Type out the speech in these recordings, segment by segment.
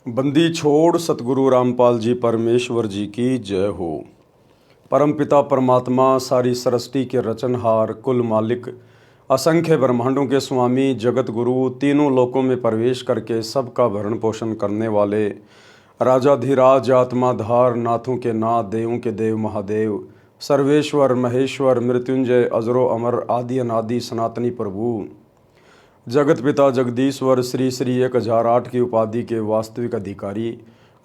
बंदी छोड़ सतगुरु रामपाल जी परमेश्वर जी की जय हो। परमपिता परमात्मा सारी सृष्टि के रचनहार, कुल मालिक, असंख्य ब्रह्मांडों के स्वामी, जगत गुरु, तीनों लोकों में प्रवेश करके सबका भरण पोषण करने वाले राजाधिराज, आत्माधार, नाथों के नाथ, देवों के देव महादेव, सर्वेश्वर महेश्वर, मृत्युंजय, अजरो अमर, आदि अनादि सनातनी प्रभु, जगत पिता जगदीश्वर, श्री श्री 1008 की उपाधि के वास्तविक अधिकारी,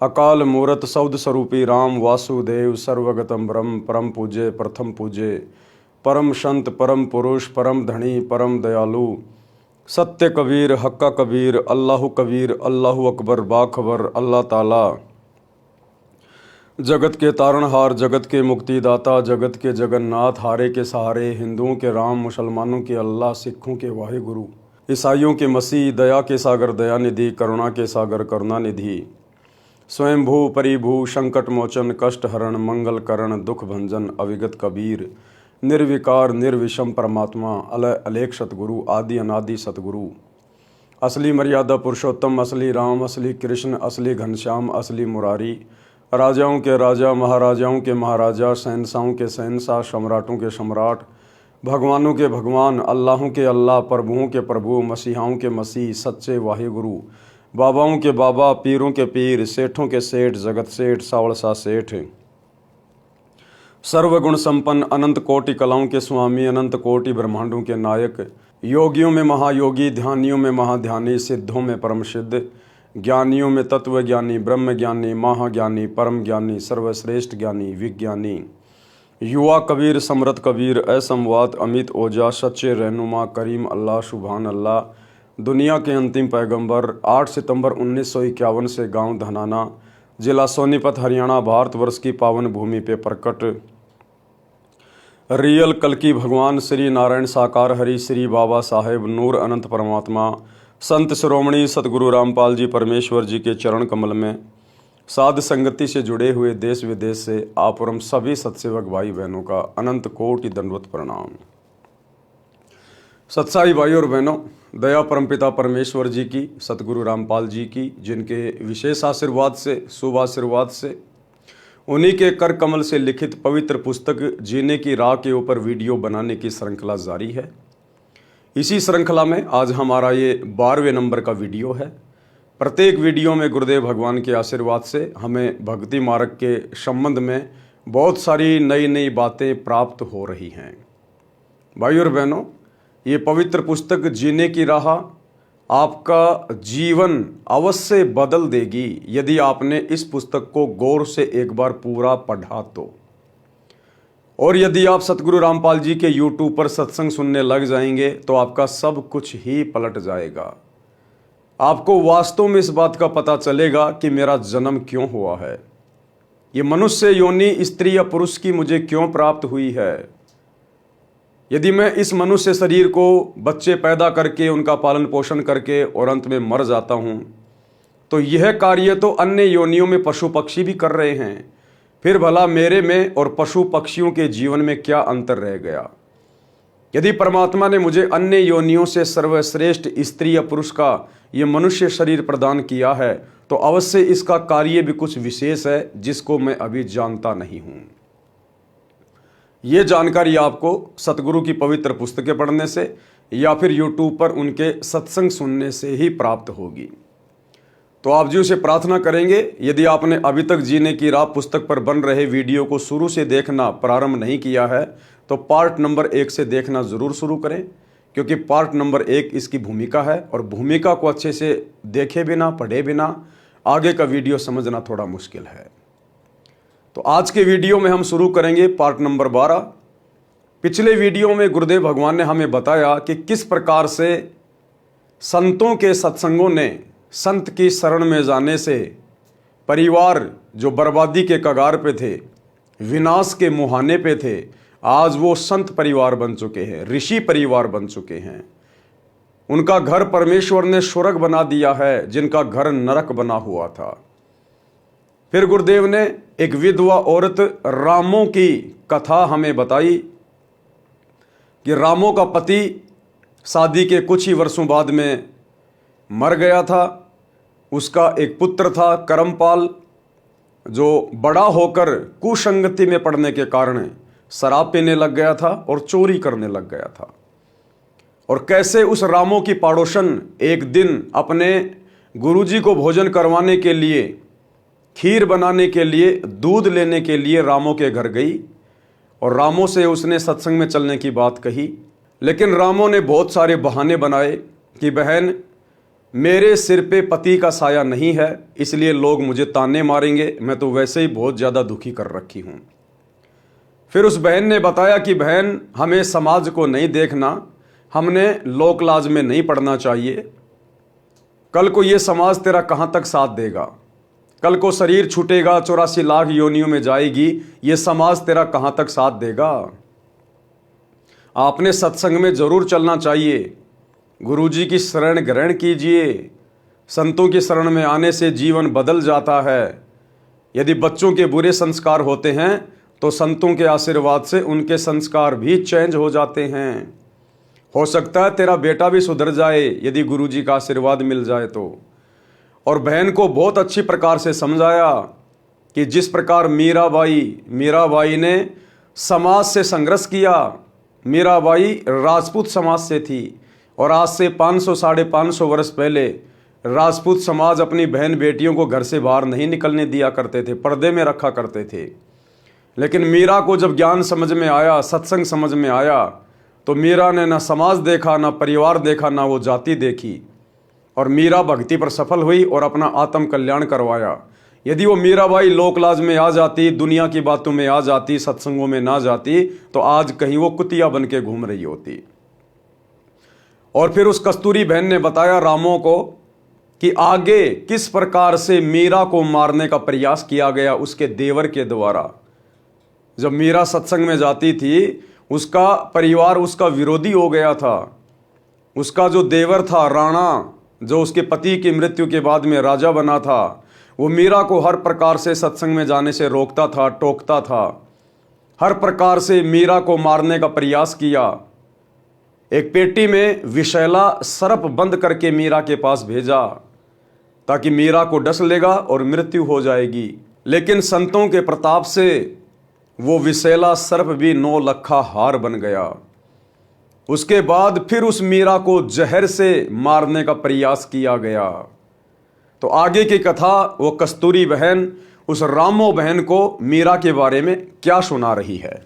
अकाल मूरत शब्द स्वरूपी राम वासुदेव, सर्वगतम ब्रह्म, परम पूज्य, प्रथम पूज्य, परम संत, परम पुरुष, परम धनी, परम दयालु, सत्य कबीर, हक्का कबीर, अल्लाह कबीर, अल्लाह अकबर, बाखबर, अल्लाह ताला, जगत के तारणहार, जगत के मुक्तिदाता, जगत के जगन्नाथ, हारे के सहारे, हिंदुओं के राम, मुसलमानों के अल्लाह, सिखों के वाहिगुरु, ईसाइयों के मसीह, दया के सागर दयानिधि, करुणा के सागर करुणानिधि, स्वयंभू परिभू, संकट मोचन, कष्ट हरण, मंगल करण, दुख भंजन, अविगत कबीर, निर्विकार निर्विषम परमात्मा, अलय अलेख सतगुरु, आदि अनादि सतगुरु, असली मर्यादा पुरुषोत्तम, असली राम, असली कृष्ण, असली घनश्याम, असली मुरारी, राजाओं के राजा, महाराजाओं के महाराजा, शहंशाहों के शहंशाह, सम्राटों के सम्राट, भगवानों के भगवान, अल्लाहों के अल्लाह, प्रभुओं के प्रभु, मसीहाओं के मसीह, सच्चे वाहिगुरु, बाबाओं के बाबा, पीरों के पीर, सेठों के सेठ, जगत सेठ, सावड़सा सेठ, सर्वगुण संपन्न, अनंत कोटि कलाओं के स्वामी, अनंत कोटि ब्रह्मांडों के नायक, योगियों में महायोगी, ध्यानियों में महाध्यानी, सिद्धों में परम सिद्ध, ज्ञानियों में तत्वज्ञानी, ब्रह्म ज्ञानी, महाज्ञानी, परम ज्ञानी, सर्वश्रेष्ठ ज्ञानी, विज्ञानी, युवा कबीर, समरथ कबीर, असंवाद, अमित ओजा, सच्चे रहनुमा, करीम अल्लाह, सुभान अल्लाह, दुनिया के अंतिम पैगंबर, 8 सितंबर 1951 से गांव धनाना, जिला सोनीपत, हरियाणा, भारतवर्ष की पावन भूमि पे प्रकट रियल कल्कि भगवान श्री नारायण साकार हरि, श्री बाबा साहेब नूर अनंत परमात्मा, संत शिरोमणि सतगुरु रामपाल जी परमेश्वर जी के चरण कमल में साध संगति से जुड़े हुए देश विदेश से आप और हम सभी सत्सेवक भाई बहनों का अनंत कोटि दंडवत प्रणाम। सत्साई भाई और बहनों, दया परमपिता परमेश्वर जी की, सतगुरु रामपाल जी की, जिनके विशेष आशीर्वाद से, शुभ आशीर्वाद से, उन्हीं के कर कमल से लिखित पवित्र पुस्तक जीने की राह के ऊपर वीडियो बनाने की श्रृंखला जारी है। इसी श्रृंखला में आज हमारा ये 12वें नंबर का वीडियो है। प्रत्येक वीडियो में गुरुदेव भगवान के आशीर्वाद से हमें भक्ति मार्ग के संबंध में बहुत सारी नई नई बातें प्राप्त हो रही हैं। भाई और बहनों, ये पवित्र पुस्तक जीने की राह आपका जीवन अवश्य बदल देगी यदि आपने इस पुस्तक को गौर से एक बार पूरा पढ़ा तो। और यदि आप सतगुरु रामपाल जी के YouTube पर सत्संग सुनने लग जाएंगे तो आपका सब कुछ ही पलट जाएगा। आपको वास्तव में इस बात का पता चलेगा कि मेरा जन्म क्यों हुआ है, ये मनुष्य योनि स्त्री या पुरुष की मुझे क्यों प्राप्त हुई है। यदि मैं इस मनुष्य शरीर को बच्चे पैदा करके उनका पालन पोषण करके और अंत में मर जाता हूं, तो यह कार्य तो अन्य योनियों में पशु पक्षी भी कर रहे हैं। फिर भला मेरे में और पशु पक्षियों के जीवन में क्या अंतर रह गया। यदि परमात्मा ने मुझे अन्य योनियों से सर्वश्रेष्ठ स्त्री या पुरुष का ये मनुष्य शरीर प्रदान किया है तो अवश्य इसका कार्य भी कुछ विशेष है जिसको मैं अभी जानता नहीं हूं। ये जानकारी आपको सतगुरु की पवित्र पुस्तकें पढ़ने से या फिर YouTube पर उनके सत्संग सुनने से ही प्राप्त होगी। तो आप जी से प्रार्थना करेंगे, यदि आपने अभी तक जीने की राह पुस्तक पर बन रहे वीडियो को शुरू से देखना प्रारंभ नहीं किया है तो पार्ट नंबर 1 से देखना ज़रूर शुरू करें, क्योंकि पार्ट नंबर 1 इसकी भूमिका है और भूमिका को अच्छे से देखे बिना, पढ़े बिना आगे का वीडियो समझना थोड़ा मुश्किल है। तो आज के वीडियो में हम शुरू करेंगे पार्ट नंबर 12। पिछले वीडियो में गुरुदेव भगवान ने हमें बताया कि किस प्रकार से संतों के सत्संगों ने संत की शरण में जाने से परिवार जो बर्बादी के कगार पे थे, विनाश के मुहाने पे थे, आज वो संत परिवार बन चुके हैं, ऋषि परिवार बन चुके हैं। उनका घर परमेश्वर ने स्वर्ग बना दिया है, जिनका घर नरक बना हुआ था। फिर गुरुदेव ने एक विधवा औरत रामों की कथा हमें बताई कि रामों का पति शादी के कुछ ही वर्षों बाद में मर गया था उसका एक पुत्र था करमपाल, जो बड़ा होकर कुसंगति में पड़ने के कारण शराब पीने लग गया था और चोरी करने लग गया था। और कैसे उस रामों की पड़ोसन एक दिन अपने गुरुजी को भोजन करवाने के लिए, खीर बनाने के लिए, दूध लेने के लिए रामों के घर गई और रामों से उसने सत्संग में चलने की बात कही। लेकिन रामों ने बहुत सारे बहाने बनाए कि बहन, मेरे सिर पे पति का साया नहीं है, इसलिए लोग मुझे ताने मारेंगे, मैं तो वैसे ही बहुत ज़्यादा दुखी कर रखी हूँ। फिर उस बहन ने बताया कि बहन, हमें समाज को नहीं देखना, हमने लोक लाज में नहीं पड़ना चाहिए। कल को ये समाज तेरा कहाँ तक साथ देगा? कल को शरीर छूटेगा, 84 लाख योनियों में जाएगी, ये समाज तेरा कहाँ तक साथ देगा? आपने सत्संग में जरूर चलना चाहिए, गुरुजी की शरण ग्रहण कीजिए। संतों की शरण में आने से जीवन बदल जाता है। यदि बच्चों के बुरे संस्कार होते हैं तो संतों के आशीर्वाद से उनके संस्कार भी चेंज हो जाते हैं। हो सकता है तेरा बेटा भी सुधर जाए यदि गुरुजी का आशीर्वाद मिल जाए तो। और बहन को बहुत अच्छी प्रकार से समझाया कि जिस प्रकार मीराबाई ने समाज से संघर्ष किया। मीराबाई राजपूत समाज से थी और आज से 500 साढ़े 500 वर्ष पहले राजपूत समाज अपनी बहन बेटियों को घर से बाहर नहीं निकलने दिया करते थे, पर्दे में रखा करते थे। लेकिन मीरा को जब ज्ञान समझ में आया, सत्संग समझ में आया, तो मीरा ने ना समाज देखा, ना परिवार देखा, ना वो जाति देखी, और मीरा भक्ति पर सफल हुई और अपना आत्म कल्याण करवाया। यदि वो मीराबाई लोकलाज में आ जाती, दुनिया की बातों में आ जाती, सत्संगों में ना जाती, तो आज कहीं वो कुतिया बन के घूम रही होती। और फिर उस कस्तूरी बहन ने बताया रामों को कि आगे किस प्रकार से मीरा को मारने का प्रयास किया गया उसके देवर के द्वारा। जब मीरा सत्संग में जाती थी, उसका परिवार उसका विरोधी हो गया था। उसका जो देवर था राणा, जो उसके पति की मृत्यु के बाद में राजा बना था, वो मीरा को हर प्रकार से सत्संग में जाने से रोकता था, टोकता था। हर प्रकार से मीरा को मारने का प्रयास किया। एक पेटी में विषैला सर्प बंद करके मीरा के पास भेजा ताकि मीरा को डस लेगा और मृत्यु हो जाएगी। लेकिन संतों के प्रताप से वो विषैला सर्प भी 9 लखा हार बन गया। उसके बाद फिर उस मीरा को जहर से मारने का प्रयास किया गया। तो आगे की कथा वो कस्तूरी बहन उस रामो बहन को मीरा के बारे में क्या सुना रही है।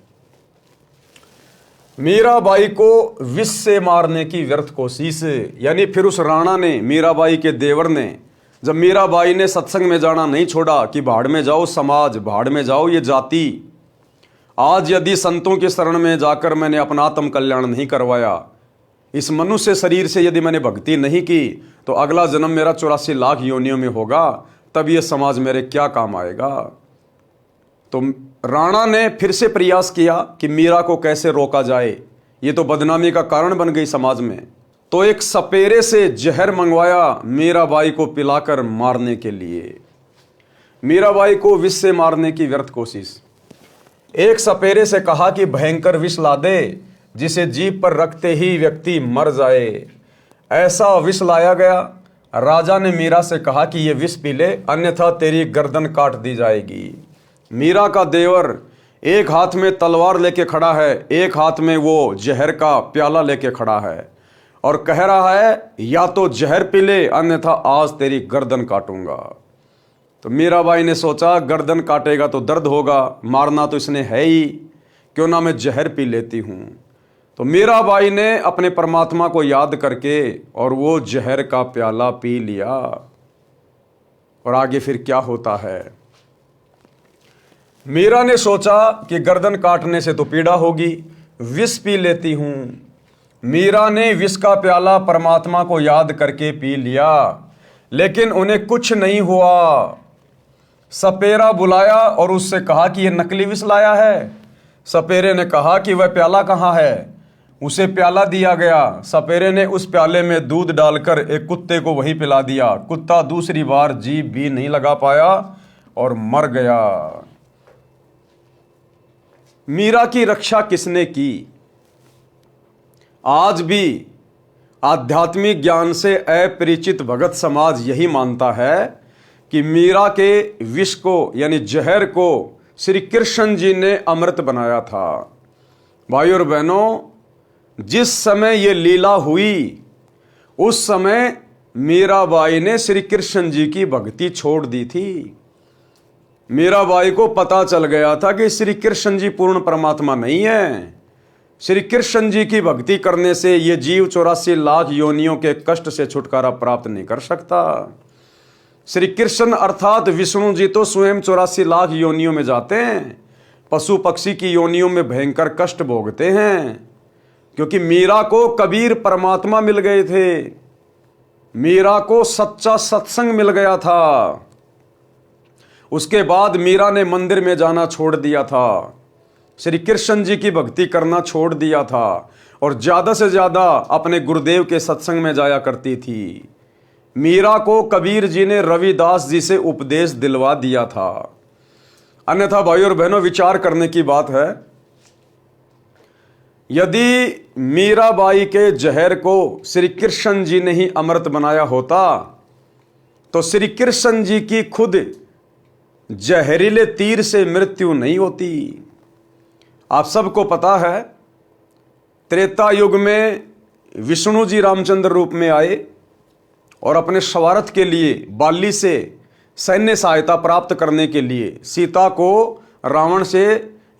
मीराबाई को विष से मारने की व्यर्थ कोशिश, यानी फिर उस राणा ने, मीराबाई के देवर ने, जब मीराबाई ने सत्संग में जाना नहीं छोड़ा कि भाड़ में जाओ समाज, भाड़ में जाओ ये जाति, आज यदि संतों के शरण में जाकर मैंने अपना आत्म कल्याण नहीं करवाया, इस मनुष्य शरीर से यदि मैंने भक्ति नहीं की, तो अगला जन्म मेरा 84 लाख योनियों में होगा, तब ये समाज मेरे क्या काम आएगा। तो राणा ने फिर से प्रयास किया कि मीरा को कैसे रोका जाए, ये तो बदनामी का कारण बन गई समाज में। तो एक सपेरे से जहर मंगवाया मीराबाई को पिलाकर मारने के लिए। मीराबाई को विष से मारने की व्यर्थ कोशिश। एक सपेरे से कहा कि भयंकर विष ला दे जिसे जीभ पर रखते ही व्यक्ति मर जाए। ऐसा विष लाया गया। राजा ने मीरा से कहा कि ये विष पी ले, अन्यथा तेरी गर्दन काट दी जाएगी। मीरा का देवर एक हाथ में तलवार लेके खड़ा है, एक हाथ में वो जहर का प्याला लेके खड़ा है और कह रहा है या तो जहर पी ले, अन्यथा आज तेरी गर्दन काटूंगा। तो मीराबाई ने सोचा गर्दन काटेगा तो दर्द होगा, मारना तो इसने है ही, क्यों ना मैं जहर पी लेती हूँ। तो मीराबाई ने अपने परमात्मा को याद करके और वो जहर का प्याला पी लिया। और आगे फिर क्या होता है। मीरा ने सोचा कि गर्दन काटने से तो पीड़ा होगी, विष पी लेती हूँ। मीरा ने विष का प्याला परमात्मा को याद करके पी लिया, लेकिन उन्हें कुछ नहीं हुआ। सपेरा बुलाया और उससे कहा कि यह नकली विष लाया है। सपेरे ने कहा कि वह प्याला कहाँ है। उसे प्याला दिया गया। सपेरे ने उस प्याले में दूध डालकर एक कुत्ते को वही पिला दिया। कुत्ता दूसरी बार जीभ भी नहीं लगा पाया और मर गया। मीरा की रक्षा किसने की? आज भी आध्यात्मिक ज्ञान से अपरिचित भगत समाज यही मानता है कि मीरा के विष को यानी जहर को श्री कृष्ण जी ने अमृत बनाया था। भाई और बहनों, जिस समय ये लीला हुई उस समय मीराबाई ने श्री कृष्ण जी की भक्ति छोड़ दी थी। मीराबाई को पता चल गया था कि श्री कृष्ण जी पूर्ण परमात्मा नहीं है। श्री कृष्ण जी की भक्ति करने से ये जीव 84 लाख योनियों के कष्ट से छुटकारा प्राप्त नहीं कर सकता। श्री कृष्ण अर्थात विष्णु जी तो स्वयं 84 लाख योनियों में जाते हैं, पशु पक्षी की योनियों में भयंकर कष्ट भोगते हैं, क्योंकि मीरा को कबीर परमात्मा मिल गए थे। मीरा को सच्चा सत्संग मिल गया था। उसके बाद मीरा ने मंदिर में जाना छोड़ दिया था, श्री कृष्ण जी की भक्ति करना छोड़ दिया था और ज्यादा से ज्यादा अपने गुरुदेव के सत्संग में जाया करती थी। मीरा को कबीर जी ने रविदास जी से उपदेश दिलवा दिया था। अन्यथा भाई और बहनों, विचार करने की बात है, यदि मीराबाई के जहर को श्री कृष्ण जी ने ही अमृत बनाया होता तो श्री कृष्ण जी की खुद जहरीले तीर से मृत्यु नहीं होती। आप सबको पता है, त्रेता युग में विष्णु जी रामचंद्र रूप में आए और अपने स्वार्थ के लिए बाली से सैन्य सहायता प्राप्त करने के लिए सीता को रावण से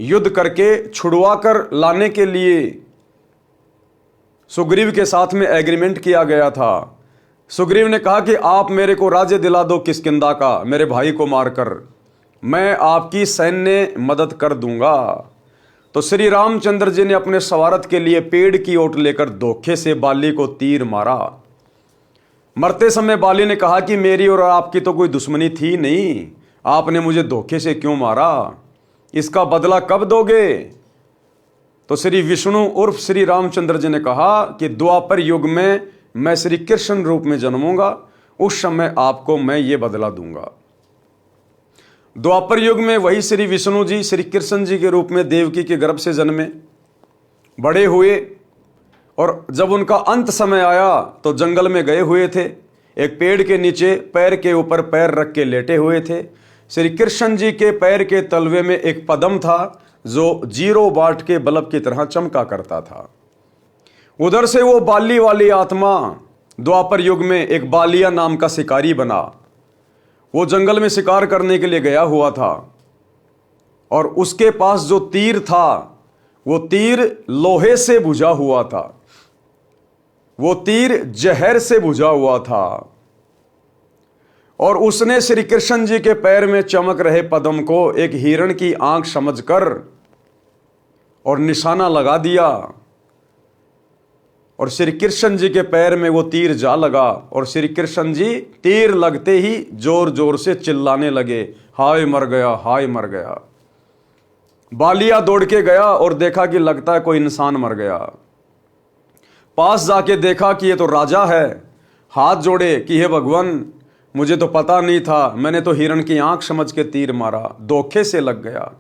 युद्ध करके छुड़वा कर लाने के लिए सुग्रीव के साथ में एग्रीमेंट किया गया था। सुग्रीव ने कहा कि आप मेरे को राज्य दिला दो किष्किंधा का, मेरे भाई को मारकर, मैं आपकी सैन्य मदद कर दूंगा। तो श्री रामचंद्र जी ने अपने स्वार्थ के लिए पेड़ की ओट लेकर धोखे से बाली को तीर मारा। मरते समय बाली ने कहा कि मेरी और आपकी तो कोई दुश्मनी थी नहीं, आपने मुझे धोखे से क्यों मारा, इसका बदला कब दोगे? तो श्री विष्णु उर्फ श्री रामचंद्र जी ने कहा कि द्वापर युग में मैं श्री कृष्ण रूप में जन्मूंगा, उस समय आपको मैं ये बदला दूंगा। द्वापर युग में वही श्री विष्णु जी श्री कृष्ण जी के रूप में देवकी के गर्भ से जन्मे, बड़े हुए, और जब उनका अंत समय आया तो जंगल में गए हुए थे, एक पेड़ के नीचे पैर के ऊपर पैर रख के लेटे हुए थे। श्री कृष्ण जी के पैर के तलवे में एक पद्म था जो 0 वाट के बल्ब की तरह चमका करता था। उधर से वो बाली वाली आत्मा द्वापर युग में एक बालिया नाम का शिकारी बना। वो जंगल में शिकार करने के लिए गया हुआ था और उसके पास जो तीर था वो तीर लोहे से बुझा हुआ था, वो तीर जहर से बुझा हुआ था। और उसने श्री कृष्ण जी के पैर में चमक रहे पद्म को एक हिरण की आंख समझकर और निशाना लगा दिया, और श्री कृष्ण जी के पैर में वो तीर जा लगा और श्री कृष्ण जी तीर लगते ही जोर जोर से चिल्लाने लगे, हाय मर गया, हाय मर गया। बालिया दौड़ के गया और देखा कि लगता है कोई इंसान मर गया। पास जाके देखा कि ये तो राजा है, हाथ जोड़े कि हे भगवान, मुझे तो पता नहीं था, मैंने तो हिरण की आंख समझ के तीर मारा, धोखे से लग गया।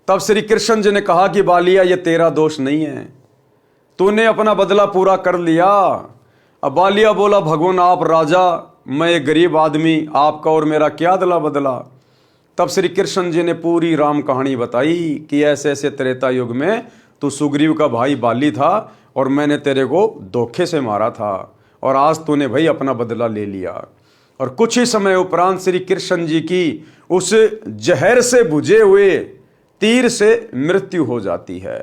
तब श्री कृष्ण जी ने कहा कि बालिया, ये तेरा दोष नहीं है, तूने अपना बदला पूरा कर लिया। अब बालिया बोला, भगवान आप राजा, मैं एक गरीब आदमी, आपका और मेरा क्या अदला बदला। तब श्री कृष्ण जी ने पूरी राम कहानी बताई कि ऐसे ऐसे त्रेता युग में तू सुग्रीव का भाई बाली था और मैंने तेरे को धोखे से मारा था और आज तूने भाई अपना बदला ले लिया। और कुछ ही समय उपरांत श्री कृष्ण जी की उस जहर से बुझे हुए तीर से मृत्यु हो जाती है।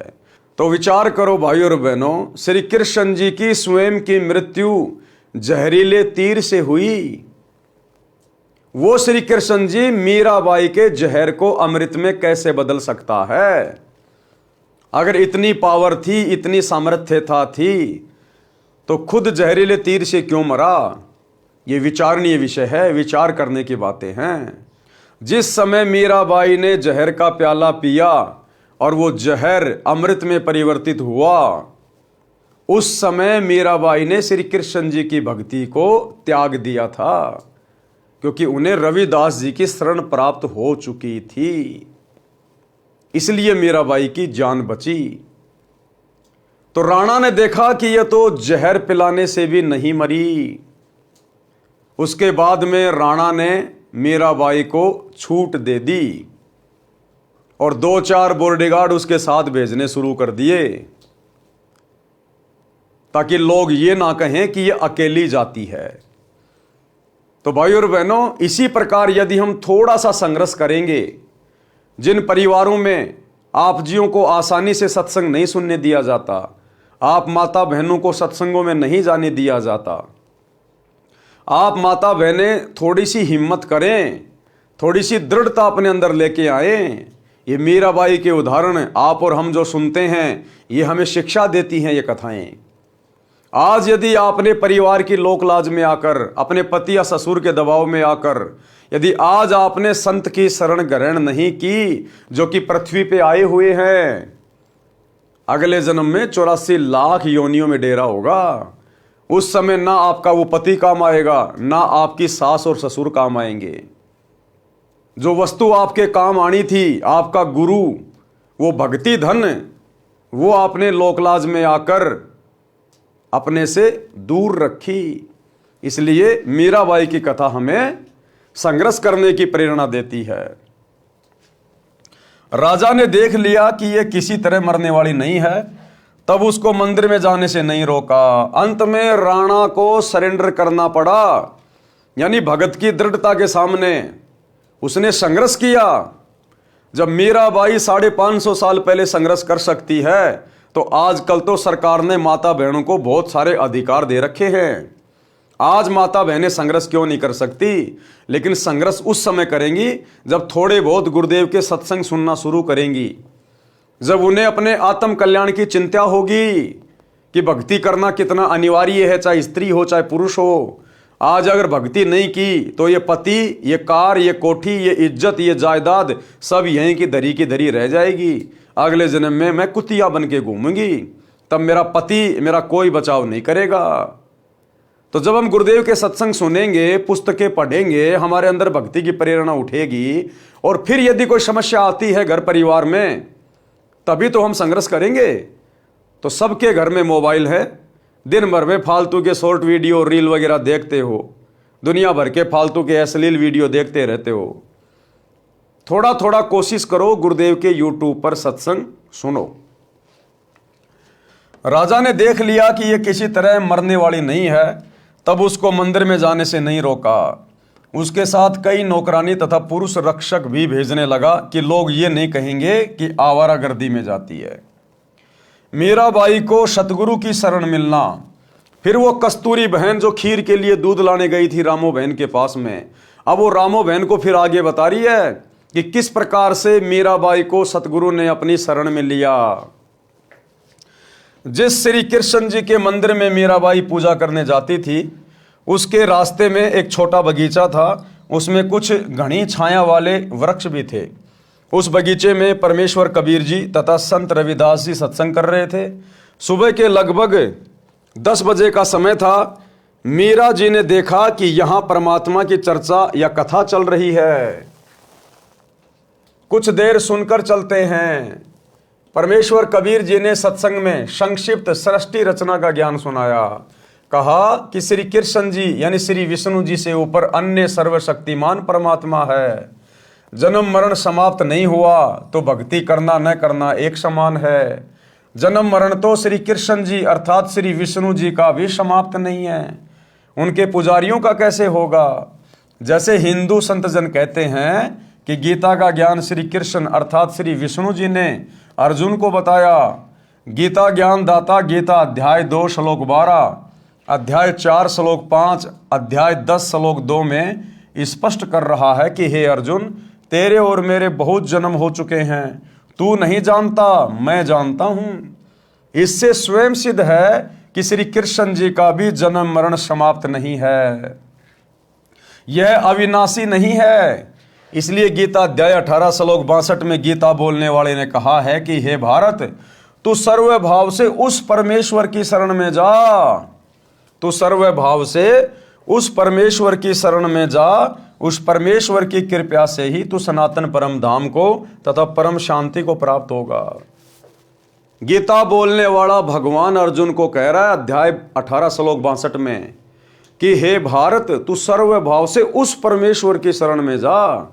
तो विचार करो भाई और बहनों, श्री कृष्ण जी की स्वयं की मृत्यु जहरीले तीर से हुई। वो श्री कृष्ण जी मीराबाई के जहर को अमृत में कैसे बदल सकता है? अगर इतनी पावर थी, इतनी सामर्थ्यता थी, तो खुद जहरीले तीर से क्यों मरा? ये विचारणीय विषय है, विचार करने की बातें हैं। जिस समय मीराबाई ने जहर का प्याला पिया और वो जहर अमृत में परिवर्तित हुआ, उस समय मीराबाई ने श्री कृष्ण जी की भक्ति को त्याग दिया था, क्योंकि उन्हें रविदास जी की शरण प्राप्त हो चुकी थी। इसलिए मीराबाई की जान बची। तो राणा ने देखा कि यह तो जहर पिलाने से भी नहीं मरी। उसके बाद में राणा ने मीराबाई को छूट दे दी और 2-4 बॉडीगार्ड उसके साथ भेजने शुरू कर दिए, ताकि लोग ये ना कहें कि यह अकेली जाती है। तो भाइयों और बहनों, इसी प्रकार यदि हम थोड़ा सा संघर्ष करेंगे, जिन परिवारों में आप जियों को आसानी से सत्संग नहीं सुनने दिया जाता, आप माता बहनों को सत्संगों में नहीं जाने दिया जाता, आप माता बहनें थोड़ी सी हिम्मत करें, थोड़ी सी दृढ़ता अपने अंदर लेके आए। ये मीराबाई के उदाहरण आप और हम जो सुनते हैं, ये हमें शिक्षा देती हैं ये कथाएं। आज यदि आपने परिवार की लोक लाज में आकर, अपने पति या ससुर के दबाव में आकर, यदि आज आपने संत की शरण ग्रहण नहीं की, जो कि पृथ्वी पे आए हुए हैं, अगले जन्म में 84 लाख योनियों में डेरा होगा। उस समय ना आपका वो पति काम आएगा, ना आपकी सास और ससुर काम आएंगे। जो वस्तु आपके काम आनी थी, आपका गुरु, वो भक्ति धन, वो आपने लोकलाज में आकर अपने से दूर रखी। इसलिए मीराबाई की कथा हमें संघर्ष करने की प्रेरणा देती है। राजा ने देख लिया कि यह किसी तरह मरने वाली नहीं है, तब उसको मंदिर में जाने से नहीं रोका। अंत में राणा को सरेंडर करना पड़ा, यानी भगत की दृढ़ता के सामने उसने संघर्ष किया। जब मीराबाई 550 साल पहले संघर्ष कर सकती है, तो आजकल तो सरकार ने माता बहनों को बहुत सारे अधिकार दे रखे हैं। आज माता बहनें संघर्ष क्यों नहीं कर सकती? लेकिन संघर्ष उस समय करेंगी जब थोड़े बहुत गुरुदेव के सत्संग सुनना शुरू करेंगी, जब उन्हें अपने आत्म कल्याण की चिंता होगी कि भक्ति करना कितना अनिवार्य है, चाहे स्त्री हो चाहे पुरुष हो। आज अगर भक्ति नहीं की तो ये पति, ये कार, ये कोठी, ये इज्जत, ये जायदाद सब यहीं की धरी रह जाएगी। अगले जन्म में मैं कुतिया बन के घूमूंगी, तब मेरा पति मेरा कोई बचाव नहीं करेगा। तो जब हम गुरुदेव के सत्संग सुनेंगे, पुस्तकें पढ़ेंगे, हमारे अंदर भक्ति की प्रेरणा उठेगी, और फिर यदि कोई समस्या आती है घर परिवार में, तभी तो हम संघर्ष करेंगे। तो सबके घर में मोबाइल है, दिन भर में फालतू के शॉर्ट वीडियो, रील वगैरह देखते हो, दुनिया भर के फालतू के अश्लील वीडियो देखते रहते हो। थोड़ा थोड़ा कोशिश करो, गुरुदेव के यूट्यूब पर सत्संग सुनो। राजा ने देख लिया कि यह किसी तरह मरने वाली नहीं है, तब उसको मंदिर में जाने से नहीं रोका। उसके साथ कई नौकरानी तथा पुरुष रक्षक भी भेजने लगा कि लोग ये नहीं कहेंगे कि आवारागर्दी में जाती है। मीराबाई को सतगुरु की शरण मिलना, फिर वो कस्तूरी बहन जो खीर के लिए दूध लाने गई थी रामो बहन के पास में, अब वो रामो बहन को फिर आगे बता रही है कि किस प्रकार से मीराबाई को सतगुरु ने अपनी शरण में लिया। जिस श्री कृष्ण जी के मंदिर में मीराबाई पूजा करने जाती थी, उसके रास्ते में एक छोटा बगीचा था, उसमें कुछ घनी छाया वाले वृक्ष भी थे। उस बगीचे में परमेश्वर कबीर जी तथा संत रविदास जी सत्संग कर रहे थे। सुबह के लगभग 10 बजे का समय था। मीरा जी ने देखा कि यहां परमात्मा की चर्चा या कथा चल रही है। कुछ देर सुनकर चलते हैं। परमेश्वर कबीर जी ने सत्संग में संक्षिप्त सृष्टि रचना का ज्ञान सुनाया। कहा कि श्री कृष्ण जी यानी श्री विष्णु जी से ऊपर अन्य सर्वशक्तिमान परमात्मा है। जन्म मरण समाप्त नहीं हुआ तो भक्ति करना न करना एक समान है। जन्म मरण तो श्री कृष्ण जी अर्थात श्री विष्णु जी का भी समाप्त नहीं है, उनके पुजारियों का कैसे होगा? जैसे हिंदू संत जन कहते हैं कि गीता का ज्ञान श्री कृष्ण अर्थात श्री विष्णु जी ने अर्जुन को बताया। गीता ज्ञान दाता गीता अध्याय 2 श्लोक 12, अध्याय 4 श्लोक 5, अध्याय 10 श्लोक 2 में स्पष्ट कर रहा है कि हे अर्जुन, तेरे और मेरे बहुत जन्म हो चुके हैं, तू नहीं जानता, मैं जानता हूं। इससे स्वयं सिद्ध है कि श्री कृष्ण जी का भी जन्म मरण समाप्त नहीं है, यह अविनाशी नहीं है। इसलिए गीता अध्याय 18 श्लोक 62 में गीता बोलने वाले ने कहा है कि हे भारत, तू सर्वभाव से उस परमेश्वर की शरण में जा, तू सर्वभाव से उस परमेश्वर की शरण में जा। उस परमेश्वर की कृपा से ही तू सनातन परम धाम को तथा परम शांति को प्राप्त होगा। गीता बोलने वाला भगवान अर्जुन को कह रहा है अध्याय 18 श्लोक 62 में कि हे भारत, तू सर्वभाव से उस परमेश्वर की शरण में जा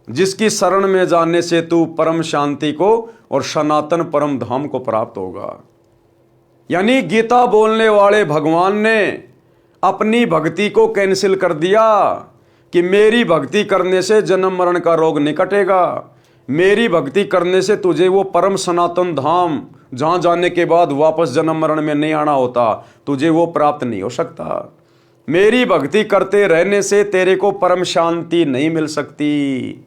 जिसकी शरण में जाने से तू परम शांति को और सनातन परम धाम को प्राप्त होगा। यानी गीता बोलने वाले भगवान ने अपनी भक्ति को कैंसिल कर दिया कि मेरी भक्ति करने से जन्म मरण का रोग नहीं कटेगा, मेरी भक्ति करने से तुझे वो परम सनातन धाम जहां जाने के बाद वापस जन्म मरण में नहीं आना होता, तुझे वो प्राप्त नहीं हो सकता। मेरी भक्ति करते रहने से तेरे को परम शांति नहीं मिल सकती।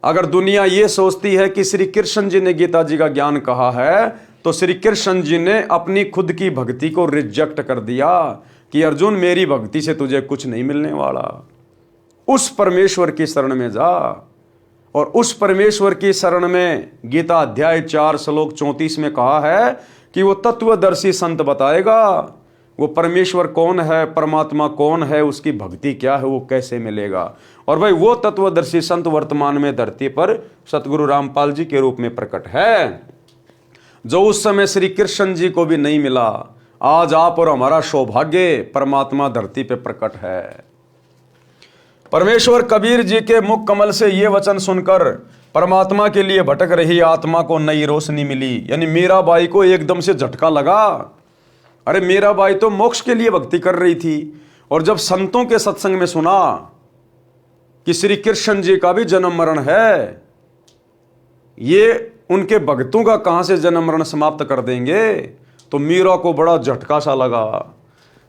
अगर दुनिया ये सोचती है कि श्री कृष्ण जी ने गीता जी का ज्ञान कहा है, तो श्री कृष्ण जी ने अपनी खुद की भक्ति को रिजेक्ट कर दिया कि अर्जुन, मेरी भक्ति से तुझे कुछ नहीं मिलने वाला। उस परमेश्वर की शरण में जा, और उस परमेश्वर की शरण में गीता अध्याय 4 श्लोक 34 में कहा है कि वो तत्वदर्शी संत बताएगा वो परमेश्वर कौन है, परमात्मा कौन है, उसकी भक्ति क्या है, वो कैसे मिलेगा। और भाई वो तत्वदर्शी संत वर्तमान में धरती पर सतगुरु रामपाल जी के रूप में प्रकट है, जो उस समय श्री कृष्ण जी को भी नहीं मिला। आज आप और हमारा सौभाग्य परमात्मा धरती पे प्रकट है। परमेश्वर कबीर जी के मुख कमल से ये वचन सुनकर परमात्मा के लिए भटक रही आत्मा को नई रोशनी मिली। यानी मीराबाई को एकदम से झटका लगा, अरे मीराबाई तो मोक्ष के लिए भक्ति कर रही थी, और जब संतों के सत्संग में सुना कि श्री कृष्ण जी का भी जन्म मरण है, ये उनके भक्तों का कहां से जन्म मरण समाप्त कर देंगे, तो मीरा को बड़ा झटका सा लगा।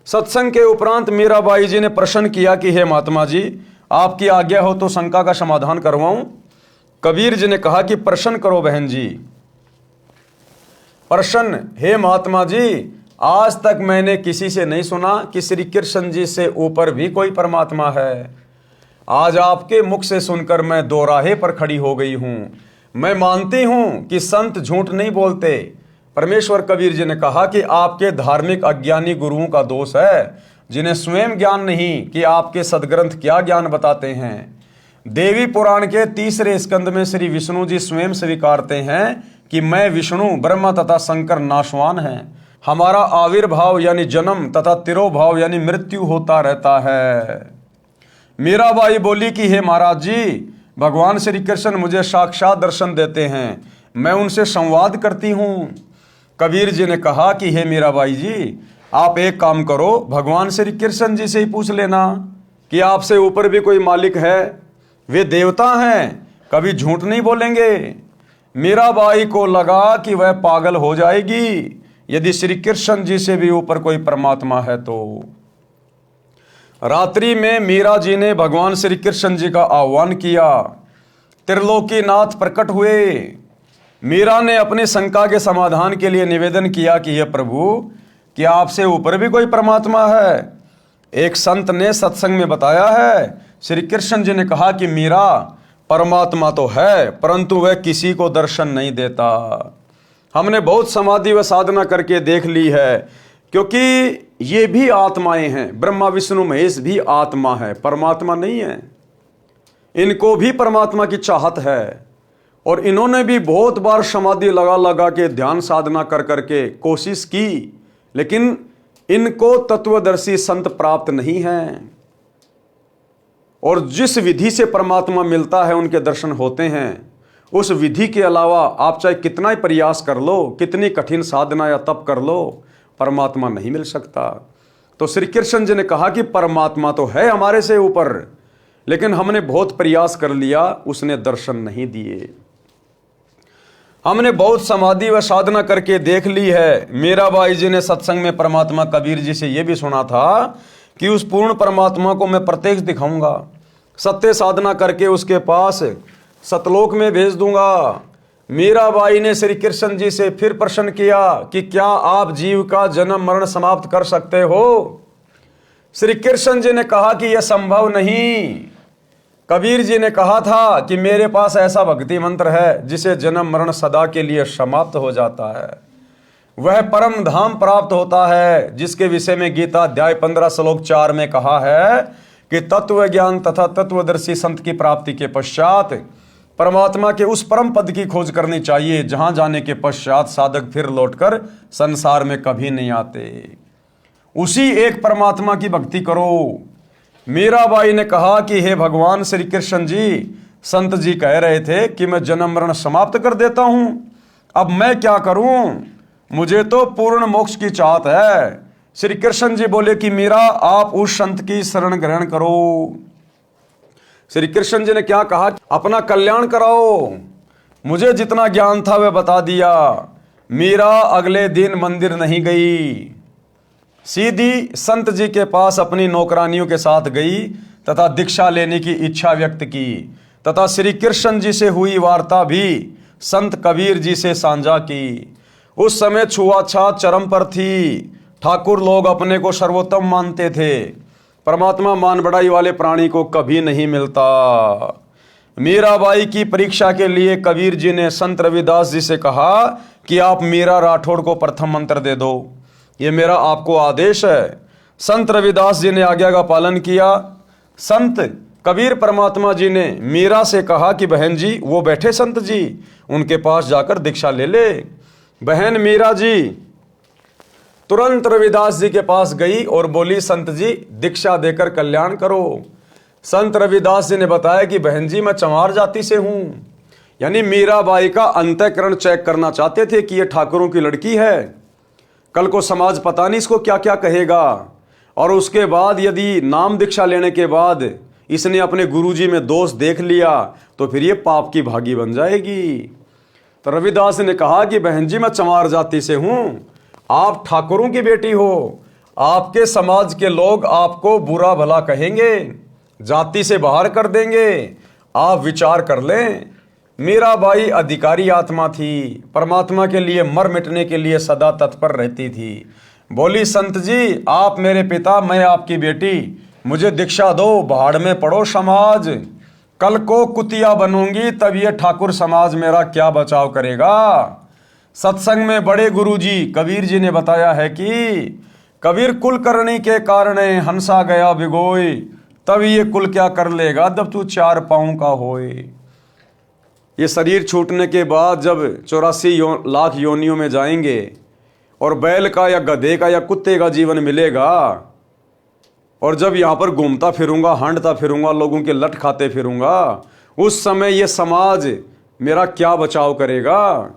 सत्संग के उपरांत मीराबाई जी ने प्रश्न किया कि हे महात्मा जी, आपकी आज्ञा हो तो शंका का समाधान करवाऊं। कबीर जी ने कहा कि प्रश्न करो बहन जी। प्रश्न, हे महात्मा जी, आज तक मैंने किसी से नहीं सुना कि श्री कृष्ण जी से ऊपर भी कोई परमात्मा है। आज आपके मुख से सुनकर मैं दोराहे पर खड़ी हो गई हूं। मैं मानती हूं कि संत झूठ नहीं बोलते। परमेश्वर कबीर जी ने कहा कि आपके धार्मिक अज्ञानी गुरुओं का दोष है, जिन्हें स्वयं ज्ञान नहीं कि आपके सदग्रंथ क्या ज्ञान बताते हैं। देवी पुराण के 3 स्कंद में श्री विष्णु जी स्वयं स्वीकारते हैं कि मैं विष्णु, ब्रह्मा तथा शंकर नाशवान हैं। हमारा आविर्भाव यानी जन्म तथा तिरोभाव यानी मृत्यु होता रहता है। मीराबाई बोली कि हे महाराज जी, भगवान श्री कृष्ण मुझे साक्षात दर्शन देते हैं, मैं उनसे संवाद करती हूं। कबीर जी ने कहा कि हे मीराबाई जी, आप एक काम करो, भगवान श्री कृष्ण जी से ही पूछ लेना कि आपसे ऊपर भी कोई मालिक है। वे देवता हैं, कभी झूठ नहीं बोलेंगे। मीराबाई को लगा कि वह पागल हो जाएगी यदि श्री कृष्ण जी से भी ऊपर कोई परमात्मा है तो। रात्रि में मीरा जी ने भगवान श्री कृष्ण जी का आह्वान किया। त्रिलोकीनाथ प्रकट हुए। मीरा ने अपनी शंका के समाधान के लिए निवेदन किया कि हे प्रभु, क्या आपसे ऊपर भी कोई परमात्मा है? एक संत ने सत्संग में बताया है, श्री कृष्ण जी ने कहा कि मीरा, परमात्मा तो है परंतु वह किसी को दर्शन नहीं देता। हमने बहुत समाधि व साधना करके देख ली है, क्योंकि ये भी आत्माएं हैं। ब्रह्मा विष्णु महेश भी आत्मा है, परमात्मा नहीं है। इनको भी परमात्मा की चाहत है, और इन्होंने भी बहुत बार समाधि लगा लगा के ध्यान साधना कर करके कोशिश की, लेकिन इनको तत्वदर्शी संत प्राप्त नहीं हैं। और जिस विधि से परमात्मा मिलता है, उनके दर्शन होते हैं, उस विधि के अलावा आप चाहे कितना ही प्रयास कर लो, कितनी कठिन साधना या तप कर लो, परमात्मा नहीं मिल सकता। तो श्री कृष्ण जी ने कहा कि परमात्मा तो है हमारे से ऊपर, लेकिन हमने बहुत प्रयास कर लिया, उसने दर्शन नहीं दिए। हमने बहुत समाधि व साधना करके देख ली है। मीराबाई जी ने सत्संग में परमात्मा कबीर जी से यह भी सुना था कि उस पूर्ण परमात्मा को मैं प्रत्यक्ष दिखाऊंगा, सत्य साधना करके उसके पास सतलोक में भेज दूंगा। मीराबाई ने श्री कृष्ण जी से फिर प्रश्न किया कि क्या आप जीव का जन्म मरण समाप्त कर सकते हो? श्री कृष्ण जी ने कहा कि यह संभव नहीं। कबीर जी ने कहा था कि मेरे पास ऐसा भक्ति मंत्र है जिसे जन्म मरण सदा के लिए समाप्त हो जाता है। वह परम धाम प्राप्त होता है, जिसके विषय में गीता अध्याय 15 श्लोक 4 में कहा है कि तत्व ज्ञान तथा तत्वदर्शी संत की प्राप्ति के पश्चात परमात्मा के उस परम पद की खोज करनी चाहिए जहां जाने के पश्चात साधक फिर लौटकर संसार में कभी नहीं आते। उसी एक परमात्मा की भक्ति करो। मीराबाई ने कहा कि हे भगवान श्री कृष्ण जी, संत जी कह रहे थे कि मैं जन्म मरण समाप्त कर देता हूं, अब मैं क्या करूं, मुझे तो पूर्ण मोक्ष की चाहत है। श्री कृष्ण जी बोले कि मीरा, आप उस संत की शरण ग्रहण करो। श्री कृष्ण जी ने क्या कहा, अपना कल्याण कराओ। मुझे जितना ज्ञान था वह बता दिया। मीरा अगले दिन मंदिर नहीं गई, सीधी संत जी के पास अपनी नौकरानियों के साथ गई तथा दीक्षा लेने की इच्छा व्यक्त की तथा श्री कृष्ण जी से हुई वार्ता भी संत कबीर जी से साझा की। उस समय छुआछूत चरम पर थी। ठाकुर लोग अपने को सर्वोत्तम मानते थे। परमात्मा मान बढ़ाई वाले प्राणी को कभी नहीं मिलता। मीराबाई की परीक्षा के लिए कबीर जी ने संत रविदास जी से कहा कि आप मीरा राठौड़ को प्रथम मंत्र दे दो, ये मेरा आपको आदेश है। संत रविदास जी ने आज्ञा का पालन किया। संत कबीर परमात्मा जी ने मीरा से कहा कि बहन जी, वो बैठे संत जी, उनके पास जाकर दीक्षा ले ले। बहन मीरा जी तुरंत रविदास जी के पास गई और बोली, संत जी दीक्षा देकर कल्याण करो। संत रविदास जी ने बताया कि बहन जी, मैं चमार जाति से हूं। यानी मीराबाई का अंतःकरण चेक करना चाहते थे कि ये ठाकुरों की लड़की है, कल को समाज पता नहीं इसको क्या क्या कहेगा। और उसके बाद यदि नाम दीक्षा लेने के बाद इसने अपने गुरुजी में दोष देख लिया तो फिर ये पाप की भागी बन जाएगी। तो रविदास ने कहा कि बहन जी, मैं चमार जाति से हूं, आप ठाकुरों की बेटी हो, आपके समाज के लोग आपको बुरा भला कहेंगे, जाति से बाहर कर देंगे, आप विचार कर लें। मीराबाई अधिकारी आत्मा थी, परमात्मा के लिए मर मिटने के लिए सदा तत्पर रहती थी। बोली, संत जी आप मेरे पिता, मैं आपकी बेटी, मुझे दीक्षा दो, भाड़ में पड़ो समाज, कल को कुतिया बनूंगी तब ये ठाकुर समाज मेरा क्या बचाव करेगा। सत्संग में बड़े गुरुजी कबीर जी ने बताया है कि कबीर कुल करने के कारण हंसा गया भिगोए, तब ये कुल क्या कर लेगा जब तू 4 पांव का होए। ये शरीर छूटने के बाद जब 84 लाख योनियों में जाएंगे और बैल का या गधे का या कुत्ते का जीवन मिलेगा, और जब यहाँ पर घूमता फिरूंगा, हांडता फिरूंगा, लोगों के लट खाते फिरूंगा, उस समय ये समाज मेरा क्या बचाव करेगा।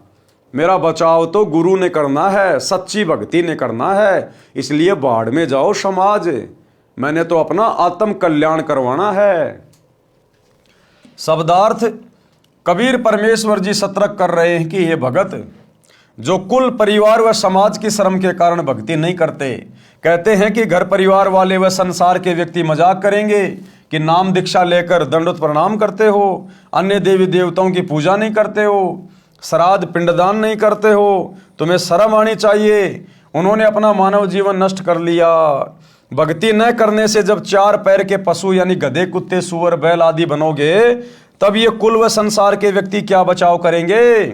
मेरा बचाव तो गुरु ने करना है, सच्ची भक्ति ने करना है। इसलिए बाढ़ में जाओ समाज, मैंने तो अपना आत्म कल्याण करवाना है। शब्दार्थ, कबीर परमेश्वर जी सतर्क कर रहे हैं कि हे भगत, जो कुल परिवार व समाज की शर्म के कारण भक्ति नहीं करते, कहते हैं कि घर परिवार वाले व संसार के व्यक्ति मजाक करेंगे कि नाम दीक्षा लेकर दंडवत प्रणाम करते हो, अन्य देवी देवताओं की पूजा नहीं करते हो, श्राद्ध पिंडदान नहीं करते हो, तुम्हें शर्म आनी चाहिए। उन्होंने अपना मानव जीवन नष्ट कर लिया। भक्ति न करने से जब 4 पैर के पशु यानी गधे, कुत्ते, सुअर, बैल आदि बनोगे, तब ये कुल व संसार के व्यक्ति क्या बचाव करेंगे।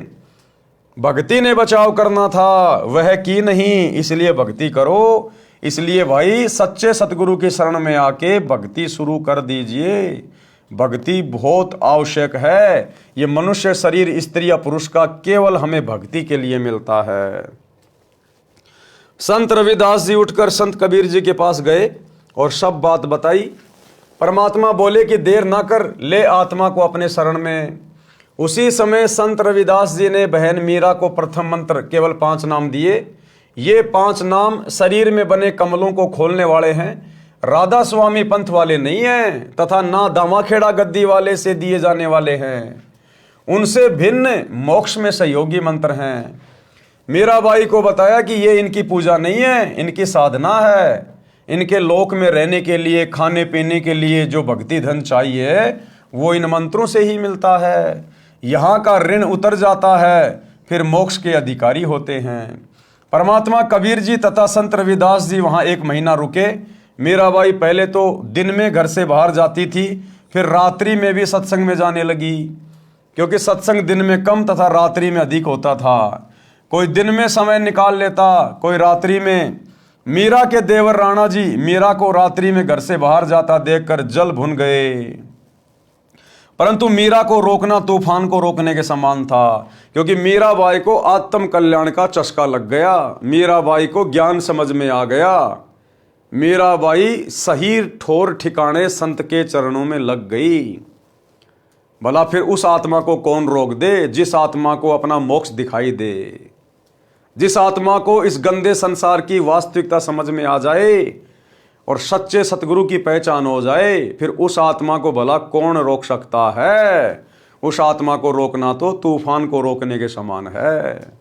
भक्ति ने बचाव करना था, वह की नहीं, इसलिए भक्ति करो। इसलिए भाई सच्चे सतगुरु की शरण में आके भक्ति शुरू कर दीजिए। भक्ति बहुत आवश्यक है। ये मनुष्य शरीर स्त्री या पुरुष का केवल हमें भक्ति के लिए मिलता है। संत रविदास जी उठकर संत कबीर जी के पास गए और सब बात बताई। परमात्मा बोले कि देर ना कर, ले आत्मा को अपने शरण में। उसी समय संत रविदास जी ने बहन मीरा को प्रथम मंत्र केवल 5 नाम दिए। ये 5 नाम शरीर में बने कमलों को खोलने वाले हैं, राधा स्वामी पंथ वाले नहीं हैं तथा ना दामाखेड़ा गद्दी वाले से दिए जाने वाले हैं। उनसे भिन्न मोक्ष में सहयोगी मंत्र हैं। मीराबाई को बताया कि ये इनकी पूजा नहीं है, इनकी साधना है। इनके लोक में रहने के लिए, खाने पीने के लिए जो भक्ति धन चाहिए वो इन मंत्रों से ही मिलता है। यहाँ का ऋण उतर जाता है, फिर मोक्ष के अधिकारी होते हैं। परमात्मा कबीर जी तथा संत रविदास जी वहाँ 1 महीना रुके। मीराबाई पहले तो दिन में घर से बाहर जाती थी, फिर रात्रि में भी सत्संग में जाने लगी, क्योंकि सत्संग दिन में कम तथा रात्रि में अधिक होता था। कोई दिन में समय निकाल लेता, कोई रात्रि में। मीरा के देवर राणा जी मीरा को रात्रि में घर से बाहर जाता देखकर जल भुन गए। परंतु मीरा को रोकना तूफान को रोकने के समान था, क्योंकि मीराबाई को आत्म कल्याण का चस्का लग गया, मीराबाई को ज्ञान समझ में आ गया, मीराबाई सही ठोर ठिकाने संत के चरणों में लग गई। भला फिर उस आत्मा को कौन रोक दे, जिस आत्मा को अपना मोक्ष दिखाई दे, जिस आत्मा को इस गंदे संसार की वास्तविकता समझ में आ जाए और सच्चे सतगुरु की पहचान हो जाए, फिर उस आत्मा को भला कौन रोक सकता है। उस आत्मा को रोकना तो तूफान को रोकने के समान है।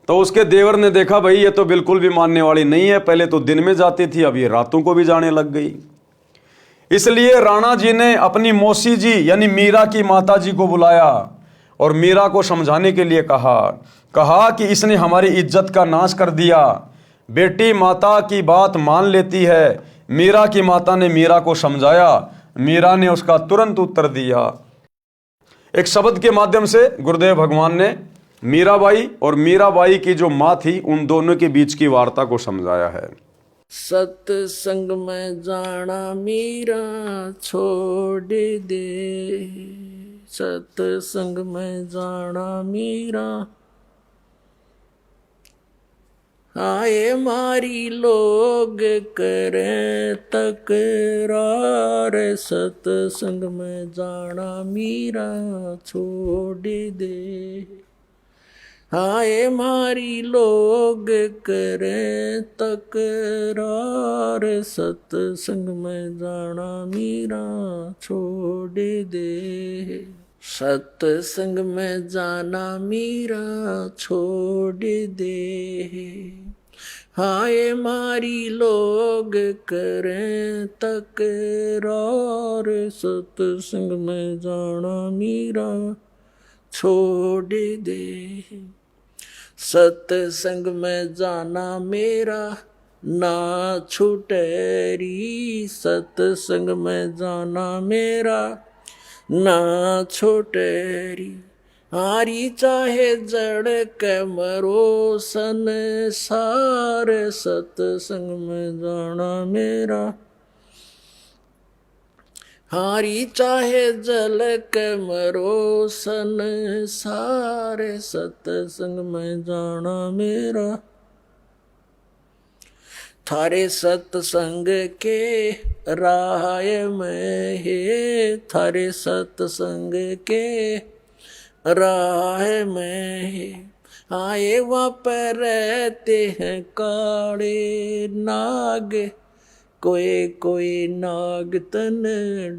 तो उसके देवर ने देखा, भाई ये तो बिल्कुल भी मानने वाली नहीं है, पहले तो दिन में जाती थी, अब ये रातों को भी जाने लग गई। इसलिए राणा जी ने अपनी मौसी जी यानी मीरा की माता जी को बुलाया और मीरा को समझाने के लिए कहा कि इसने हमारी इज्जत का नाश कर दिया। बेटी माता की बात मान लेती है। मीरा की माता ने मीरा को समझाया, मीरा ने उसका तुरंत उत्तर दिया। एक शब्द के माध्यम से गुरुदेव भगवान ने मीराबाई और मीराबाई की जो माँ थी उन दोनों के बीच की वार्ता को समझाया है। सत्संग में जाना मीरा छोड़ दे, सत्संग में जाना मीरा, आए मारी लोग करें तकरार, सत्संग में जाना मीरा छोड़ दे, आए मारी लोग करें तकरार, सत्संग में जाना मीरा छोड़ दे, सत्संग में जाना मीरा छोड़ दे, हाय मारी लोग करें तकरार, सत्संग में जाना मीरा छोड़ दे, सत्संग में जाना मेरा ना छूटेरी, सत्संग में जाना मेरा ना छूटेरी, हारी चाहे जड़ के मरो संसार, सत्संग में जाना मेरा, हारी चाहे जल के मरो संसार, सत्संग में जाना मेरा, थारे सत्संग के राह में है, थारे सत्संग के राह में है, आए वहाँ पर रहते हैं काले नाग, कोई कोई नाग तन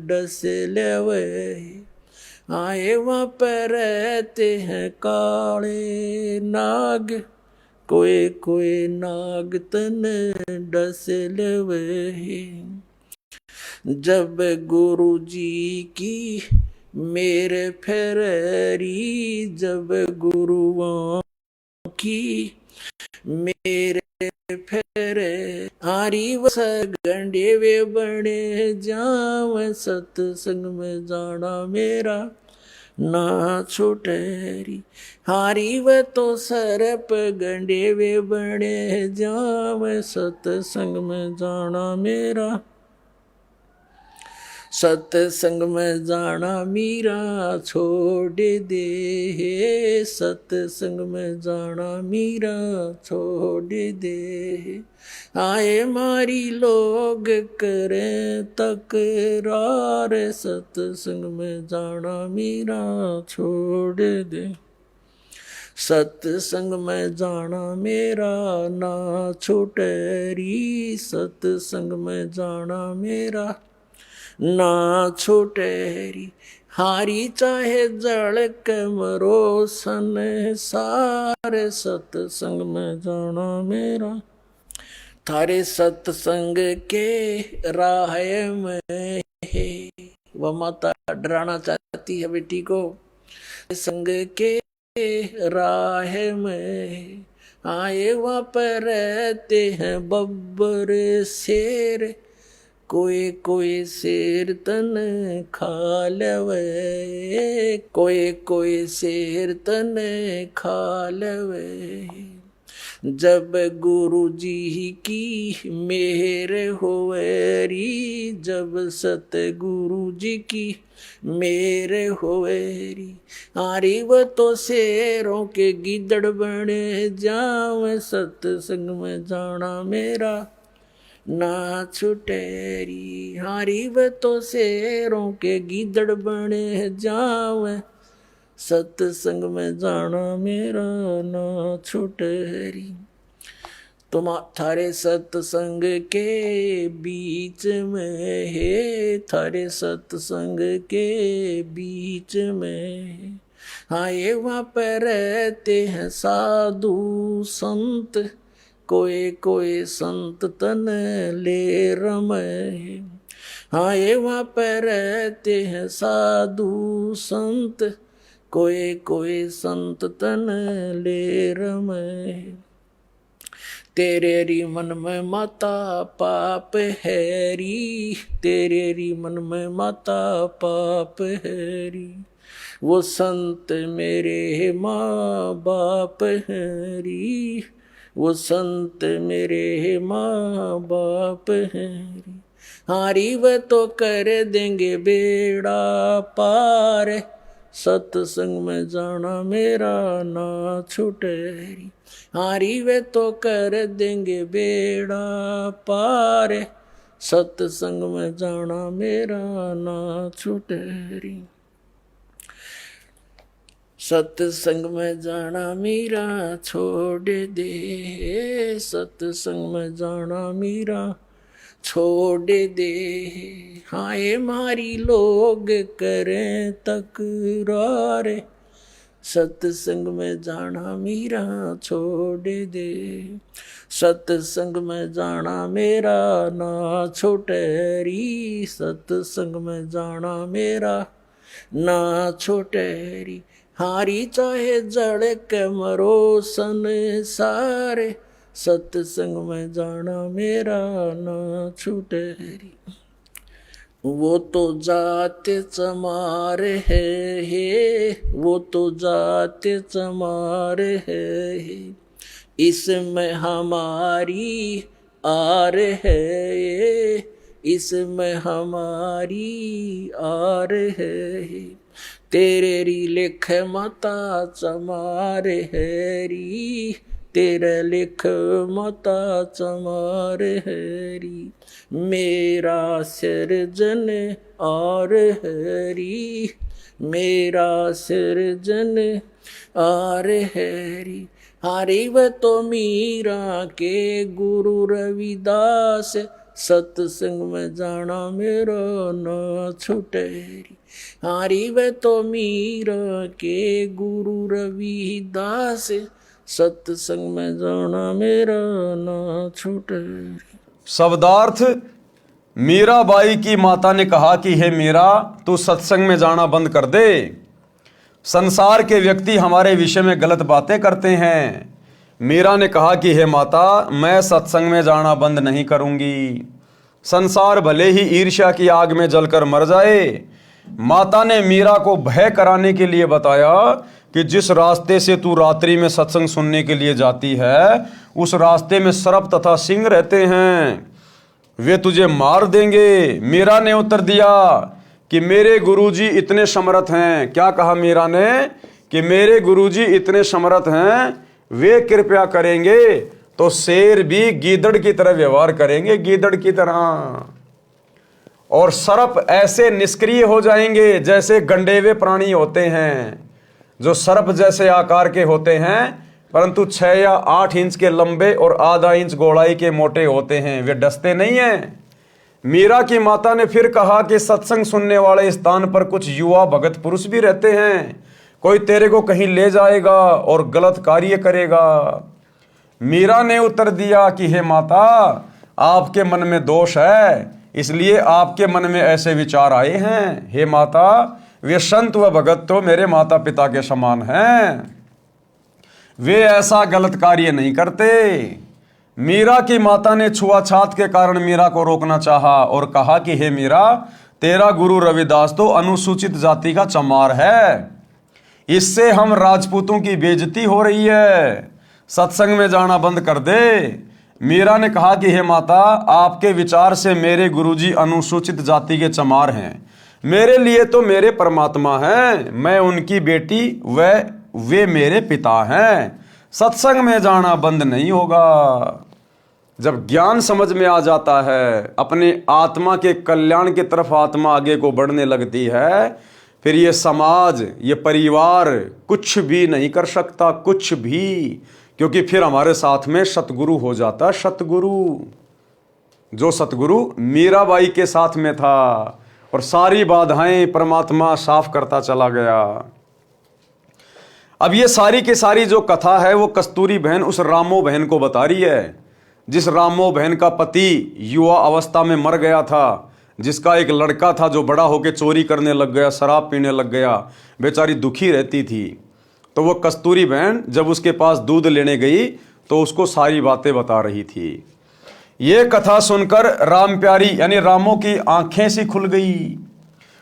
डस लेवे, आए वहाँ पर रहते हैं काले नाग, कोई कोई नाग तन डस लेवे, जब गुरु जी की मेरे फेरी, जब गुरुओं की मेरे फेरे, हारी वस गंडे वे बने जाव, सत्संग में जाना मेरा ना छूटेरी, हारी व तो सरप गंडे वे बने जाव, सत्संग में जाना मेरा, सत्संग में जाना मीरा छोड़ दे, सत्संग में जाना मीरा छोड़ दे, आए मारी लोग करें तकरार, सत्संग में जाना मीरा छोड़ दे, सत्संग में जाना मेरा ना छूटेरी, सत्संग में जाना मेरा ना छूटेरी, हारी चाहे जड़ के मरो संसार, सत्संग में जाना मेरा, थारे सत्संग के राह में है। वह माता डराना चाहती है बेटी को, संग के राह में आए वहाँ पर रहते हैं बब्बर शेर, कोई कोई शेर तन खा लेवे, कोई कोई शेर तन खा लेवे, जब गुरु जी की मेहर होवेरी, जब सतगुरु जी की मेहर होवेरी। हारी वो तो शेरों के गिदड़ बने जावे, सत्संग में जाना मेरा ना छुटेरी। हारी वो तो शेरों के गिदड़ बने जावे, सत्संग में जाना मेरा ना छुटेरी। तुम थारे सत्संग के बीच में है, थारे सत्संग के बीच में। हाँ ये वहाँ पर रहते हैं साधु संत, कोई कोई संत तन ले रमे। हाँ ये वहाँ पर रहते हैं साधु संत, कोई कोई संत तन ले रमे। तेरे री मन में माता पाप हैरी, तेरे री मन में माता पाप हैरी। वो संत मेरे माँ बाप हैरी, वो संत मेरे माँ बाप हैरी। हारी वह तो कर देंगे बेड़ा पार, सत्संग में जाना मेरा ना छुटेरी। हारी वे तो कर देंगे बेड़ा पार, सत्संग में जाना मेरा ना छुटेरी। सत्संग में जाना मेरा छोड़ दे, सत्संग में जाना मेरा छोड़ दे। हाँ ये मारी लोग करें तकरार, सत्संग में जाना मेरा छोड़ दे। सत्संग में जाना मेरा ना छोटेरी, सत्संग में जाना मेरा ना छोटेरी। हारी चाहे जड़ के मरो संसार, सत्संग में जाना मेरा ना छूटेरी। वो तो जात चमार है, वो तो जात चमार है, इसमें हमारी आर है, इसमें हमारी आर है। तेरे री लिख माता चमार हैरी, तेरे लिख माता चमार हैरी। मेरा सिरजन और हैरी, मेरा सिरजन और हैरी। हारी व तो मीरा के गुरु रविदास, सत्संग में जाना मेरा ना छुटेरी। हारी व तो मीरा के गुरु रविदास, सत्संग में जाना मेरा ना छुटेरी। शब्दार्थ, मीराबाई की माता ने कहा कि हे मीरा, तू सत्संग में जाना बंद कर दे। संसार के व्यक्ति हमारे विषय में गलत बातें करते हैं। मीरा ने कहा कि हे माता, मैं सत्संग में जाना बंद नहीं करूंगी। संसार भले ही ईर्ष्या की आग में जलकर मर जाए। माता ने मीरा को भय कराने के लिए बताया कि जिस रास्ते से तू रात्रि में सत्संग सुनने के लिए जाती है, उस रास्ते में सर्प तथा सिंह रहते हैं, वे तुझे मार देंगे। मीरा ने उत्तर दिया कि मेरे गुरुजी इतने समर्थ हैं। क्या कहा मीरा ने? कि मेरे गुरुजी इतने समर्थ हैं, वे कृपया करेंगे तो शेर भी गीदड़ की तरह व्यवहार करेंगे, गीदड़ की तरह। और सर्प ऐसे निष्क्रिय हो जाएंगे जैसे गंडेवे प्राणी होते हैं, जो सर्प जैसे आकार के होते हैं परंतु 6 या 8 इंच के लंबे और आधा इंच गोलाई के मोटे होते हैं, वे डसते नहीं हैं। मीरा की माता ने फिर कहा कि सत्संग सुनने वाले स्थान पर कुछ युवा भगत पुरुष भी रहते हैं, कोई तेरे को कहीं ले जाएगा और गलत कार्य करेगा। मीरा ने उत्तर दिया कि हे माता, आपके मन में दोष है, इसलिए आपके मन में ऐसे विचार आए हैं। हे माता, वे संत व भगत तो मेरे माता पिता के समान हैं, वे ऐसा गलत कार्य नहीं करते। मीरा की माता ने छुआछात के कारण मीरा को रोकना चाहा और कहा कि हे मीरा, तेरा गुरु रविदास तो अनुसूचित जाति का चमार है, इससे हम राजपूतों की बेइज्जती हो रही है। सत्संग में जाना बंद कर दे। मीरा ने कहा कि हे माता, आपके विचार से मेरे गुरुजी अनुसूचित जाति के चमार हैं। मेरे लिए तो मेरे परमात्मा हैं, मैं उनकी बेटी, वे मेरे पिता हैं। सत्संग में जाना बंद नहीं होगा। जब ज्ञान समझ में आ जाता है, अपने आत्मा के कल्याण की तरफ आत्मा आगे को बढ़ने लगती है, फिर ये समाज, ये परिवार कुछ भी नहीं कर सकता, कुछ भी, क्योंकि फिर हमारे साथ में सतगुरु हो जाता। सतगुरु, जो सतगुरु मीराबाई के साथ में था और सारी बाधाएं परमात्मा साफ करता चला गया। अब ये सारी की सारी जो कथा है वो कस्तूरी बहन उस रामो बहन को बता रही है, जिस रामो बहन का पति युवा अवस्था में मर गया था, जिसका एक लड़का था जो बड़ा होकर चोरी करने लग गया, शराब पीने लग गया, बेचारी दुखी रहती थी। तो वो कस्तूरी बहन जब उसके पास दूध लेने गई तो उसको सारी बातें बता रही थी। ये कथा सुनकर राम प्यारी यानी रामो की आंखें सी खुल गई।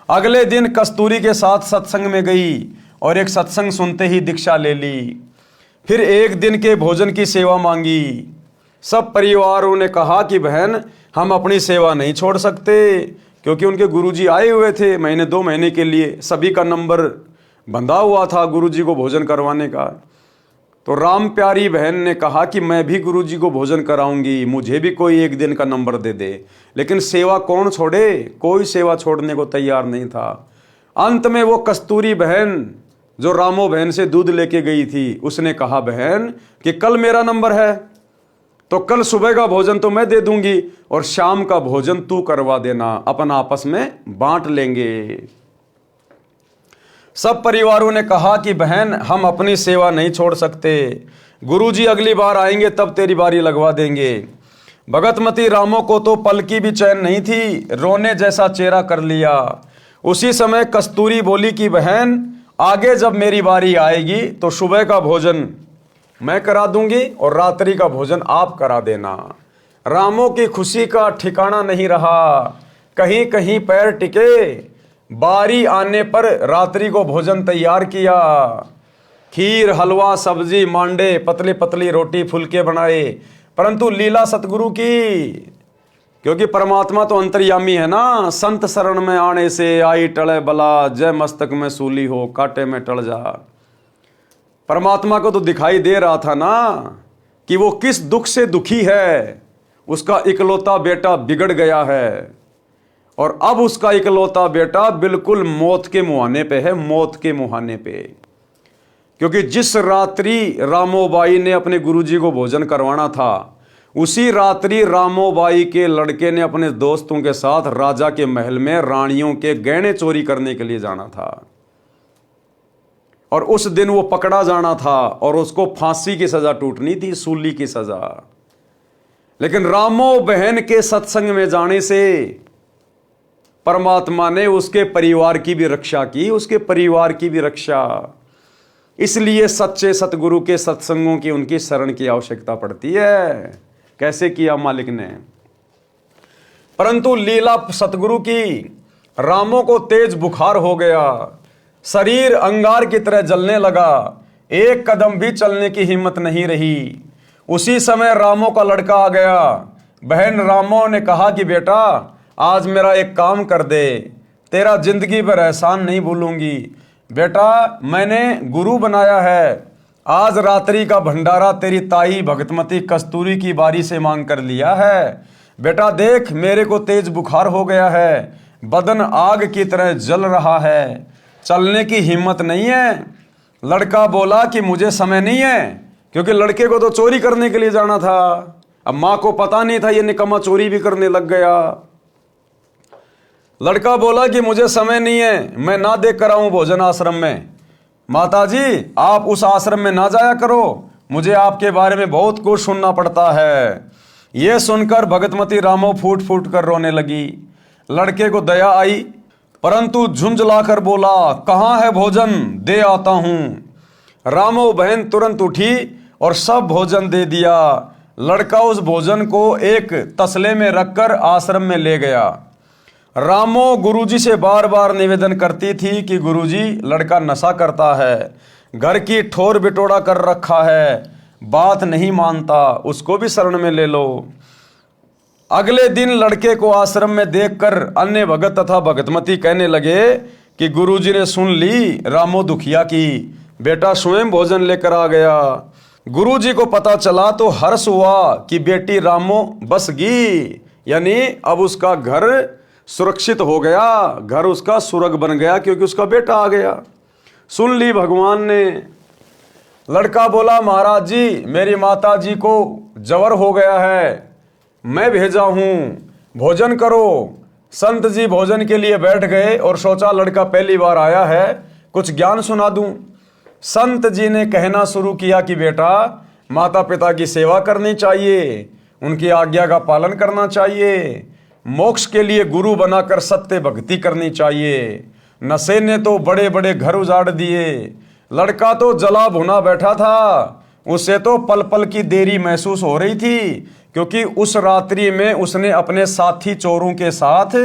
अगले दिन कस्तूरी के साथ सत्संग में गई और एक सत्संग सुनते ही दीक्षा ले ली। फिर एक दिन के भोजन की सेवा मांगी। सब परिवारों ने कहा कि बहन, हम अपनी सेवा नहीं छोड़ सकते, क्योंकि उनके गुरुजी आए हुए थे महीने 2 महीने के लिए, सभी का नंबर बंधा हुआ था गुरुजी को भोजन करवाने का। तो राम प्यारी बहन ने कहा कि मैं भी गुरुजी को भोजन कराऊंगी, मुझे भी कोई एक दिन का नंबर दे दे। लेकिन सेवा कौन छोड़े, कोई सेवा छोड़ने को तैयार नहीं था। अंत में वो कस्तूरी बहन जो रामो बहन से दूध लेके गई थी, उसने कहा बहन कि कल मेरा नंबर है, तो कल सुबह का भोजन तो मैं दे दूंगी और शाम का भोजन तू करवा देना, अपन आपस में बांट लेंगे। सब परिवारों ने कहा कि बहन, हम अपनी सेवा नहीं छोड़ सकते, गुरुजी अगली बार आएंगे तब तेरी बारी लगवा देंगे। भगतमती रामो को तो पल की भी चैन नहीं थी, रोने जैसा चेहरा कर लिया। उसी समय कस्तूरी बोली कि बहन, आगे जब मेरी बारी आएगी तो सुबह का भोजन मैं करा दूंगी और रात्रि का भोजन आप करा देना। रामो की खुशी का ठिकाना नहीं रहा, कहीं कहीं पैर टिके। बारी आने पर रात्रि को भोजन तैयार किया। खीर, हलवा, सब्जी, मांडे, पतली पतली रोटी, फुलके बनाए। परंतु लीला सतगुरु की, क्योंकि परमात्मा तो अंतर्यामी है ना। संत शरण में आने से आई टले बला, जय मस्तक में सूली हो, कांटे में टल जा। परमात्मा को तो दिखाई दे रहा था ना कि वो किस दुख से दुखी है। उसका इकलौता बेटा बिगड़ गया है और अब उसका इकलौता बेटा बिल्कुल मौत के मुहाने पे है, मौत के मुहाने पे। क्योंकि जिस रात्रि रामोबाई ने अपने गुरुजी को भोजन करवाना था, उसी रात्रि रामोबाई के लड़के ने अपने दोस्तों के साथ राजा के महल में रानियों के गहने चोरी करने के लिए जाना था और उस दिन वो पकड़ा जाना था और उसको फांसी की सजा टूटनी थी, सूली की सजा। लेकिन रामो बहन के सत्संग में जाने से परमात्मा ने उसके परिवार की भी रक्षा की, उसके परिवार की भी रक्षा। इसलिए सच्चे सतगुरु के सत्संगों की, उनकी शरण की आवश्यकता पड़ती है। कैसे किया मालिक ने। परंतु लीला सतगुरु की, रामो को तेज बुखार हो गया, शरीर अंगार की तरह जलने लगा, एक कदम भी चलने की हिम्मत नहीं रही। उसी समय रामो का लड़का आ गया। बहन रामो ने कहा कि बेटा, आज मेरा एक काम कर दे, तेरा जिंदगी भर एहसान नहीं भूलूंगी। बेटा, मैंने गुरु बनाया है, आज रात्रि का भंडारा तेरी ताई भगतमती कस्तूरी की बारी से मांग कर लिया है। बेटा देख, मेरे को तेज बुखार हो गया है, बदन आग की तरह जल रहा है, चलने की हिम्मत नहीं है। लड़का बोला कि मुझे समय नहीं है, क्योंकि लड़के को तो चोरी करने के लिए जाना था। अब माँ को पता नहीं था ये निकम्मा चोरी भी करने लग गया। लड़का बोला कि मुझे समय नहीं है, मैं ना देख कर आऊं भोजन आश्रम में। माताजी, आप उस आश्रम में ना जाया करो, मुझे आपके बारे में बहुत कुछ सुनना पड़ता है। यह सुनकर भगतमती रामो फूट फूट कर रोने लगी। लड़के को दया आई, परंतु झुंझलाकर बोला, कहाँ है भोजन, दे आता हूं। रामो बहन तुरंत उठी और सब भोजन दे दिया। लड़का उस भोजन को एक तसले में रखकर आश्रम में ले गया। रामो गुरुजी से बार बार निवेदन करती थी कि गुरुजी, लड़का नशा करता है, घर की ठोर बिटोड़ा कर रखा है, बात नहीं मानता, उसको भी शरण में ले लो। अगले दिन लड़के को आश्रम में देखकर अन्य भगत तथा भगतमती कहने लगे कि गुरुजी ने सुन ली रामो दुखिया की, बेटा स्वयं भोजन लेकर आ गया। गुरुजी को पता चला तो हर्ष हुआ कि बेटी रामो बस गई, यानी अब उसका घर सुरक्षित हो गया, घर उसका सुरग बन गया क्योंकि उसका बेटा आ गया। सुन ली भगवान ने। लड़का बोला महाराज जी मेरी माता जी को जवर हो गया है, मैं भेजा हूं, भोजन करो। संत जी भोजन के लिए बैठ गए और सोचा लड़का पहली बार आया है, कुछ ज्ञान सुना दूं। संत जी ने कहना शुरू किया कि बेटा माता पिता की सेवा करनी चाहिए, उनकी आज्ञा का पालन करना चाहिए, मोक्ष के लिए गुरु बनाकर सत्य भक्ति करनी चाहिए। नशे ने तो बड़े बड़े घर उजाड़ दिए। लड़का तो जला भुना बैठा था, उसे तो पल पल की देरी महसूस हो रही थी क्योंकि उस रात्रि में उसने अपने साथी चोरों के साथ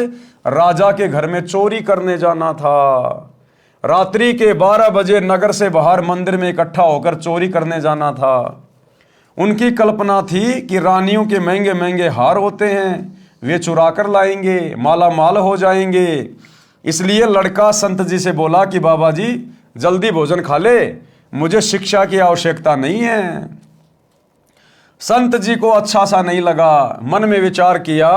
राजा के घर में चोरी करने जाना था। रात्रि के 12 बजे नगर से बाहर मंदिर में इकट्ठा होकर चोरी करने जाना था। उनकी कल्पना थी कि रानियों के महंगे महंगे हार होते हैं, वे चुरा कर लाएंगे, माला माल हो जाएंगे। इसलिए लड़का संत जी से बोला कि बाबा जी जल्दी भोजन खा ले, मुझे शिक्षा की आवश्यकता नहीं है। संत जी को अच्छा सा नहीं लगा, मन में विचार किया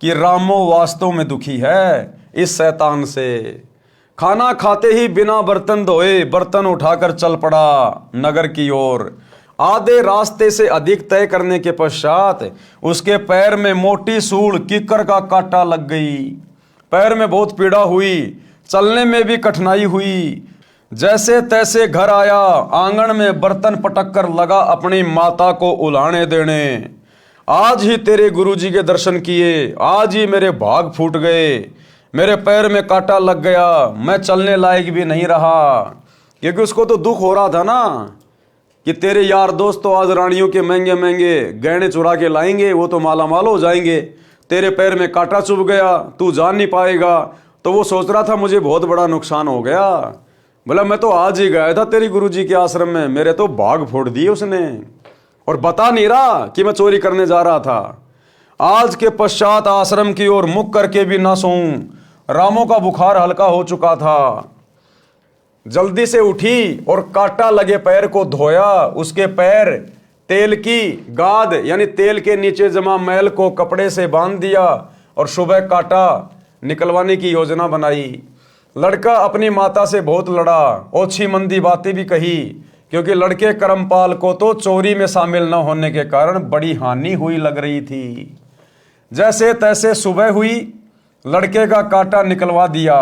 कि रामो वास्तव में दुखी है इस शैतान से। खाना खाते ही बिना बर्तन धोए बर्तन उठाकर चल पड़ा नगर की ओर। आधे रास्ते से अधिक तय करने के पश्चात उसके पैर में मोटी सूल कीकर का कांटा लग गई। पैर में बहुत पीड़ा हुई, चलने में भी कठिनाई हुई। जैसे तैसे घर आया, आंगन में बर्तन पटक कर लगा अपनी माता को उलाने देने। आज ही तेरे गुरुजी के दर्शन किए, आज ही मेरे भाग फूट गए, मेरे पैर में कांटा लग गया, मैं चलने लायक भी नहीं रहा। क्योंकि उसको तो दुख हो रहा था ना कि तेरे यार दोस्त तो आज रानियों के महंगे महंगे गहने चुरा के लाएंगे, वो तो माला माल हो जाएंगे, तेरे पैर में कांटा चुभ गया, तू जान नहीं पाएगा। तो वो सोच रहा था मुझे बहुत बड़ा नुकसान हो गया। बोला मैं तो आज ही गया था तेरी गुरुजी के आश्रम में, मेरे तो भाग फोड़ दिए उसने, और बता नहीं रहा कि मैं चोरी करने जा रहा था। आज के पश्चात आश्रम की ओर मुख करके भी ना सोऊं। रामो का बुखार हल्का हो चुका था। जल्दी से उठी और कांटा लगे पैर को धोया। उसके पैर तेल की गाद यानी तेल के नीचे जमा मैल को कपड़े से बांध दिया और सुबह कांटा निकलवाने की योजना बनाई। लड़का अपनी माता से बहुत लड़ा, ओछी मंदी बातें भी कही क्योंकि लड़के करमपाल को तो चोरी में शामिल न होने के कारण बड़ी हानि हुई लग रही थी। जैसे तैसे सुबह हुई, लड़के का कांटा निकलवा दिया।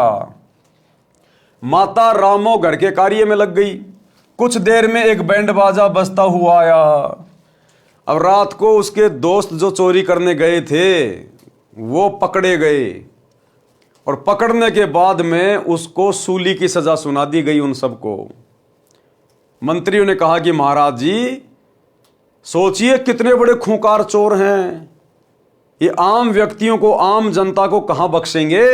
माता रामो घर के कार्य में लग गई। कुछ देर में एक बैंड बाजा बजता हुआ आया। अब रात को उसके दोस्त जो चोरी करने गए थे वो पकड़े गए और पकड़ने के बाद में उसको सूली की सजा सुना दी गई उन सबको। मंत्रियों ने कहा कि महाराज जी सोचिए कितने बड़े खूंखार चोर हैं, ये आम व्यक्तियों को, आम जनता को कहां बख्शेंगे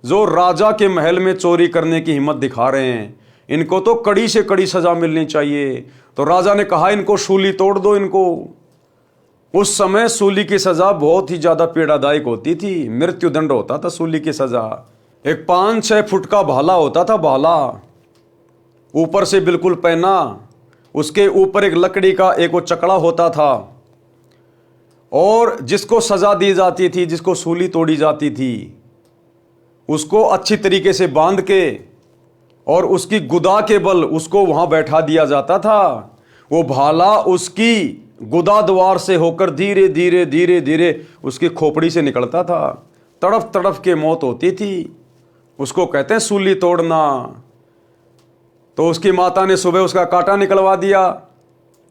जो राजा के महल में चोरी करने की हिम्मत दिखा रहे हैं। इनको तो कड़ी से कड़ी सजा मिलनी चाहिए। तो राजा ने कहा इनको सूली तोड़ दो इनको। उस समय सूली की सजा बहुत ही ज्यादा पीड़ादायक होती थी, मृत्युदंड होता था सूली की सजा। एक 5-6 फुट का भाला होता था, भाला ऊपर से बिल्कुल पहना, उसके ऊपर एक लकड़ी का एक वो चकड़ा होता था और जिसको सजा दी जाती थी, जिसको सूली तोड़ी जाती थी, उसको अच्छी तरीके से बांध के और उसकी गुदा के बल उसको वहां बैठा दिया जाता था। वो भाला उसकी गुदा द्वार से होकर धीरे धीरे धीरे धीरे उसकी खोपड़ी से निकलता था। तड़फ तड़फ के मौत होती थी। उसको कहते हैं सूली तोड़ना। तो उसकी माता ने सुबह उसका कांटा निकलवा दिया।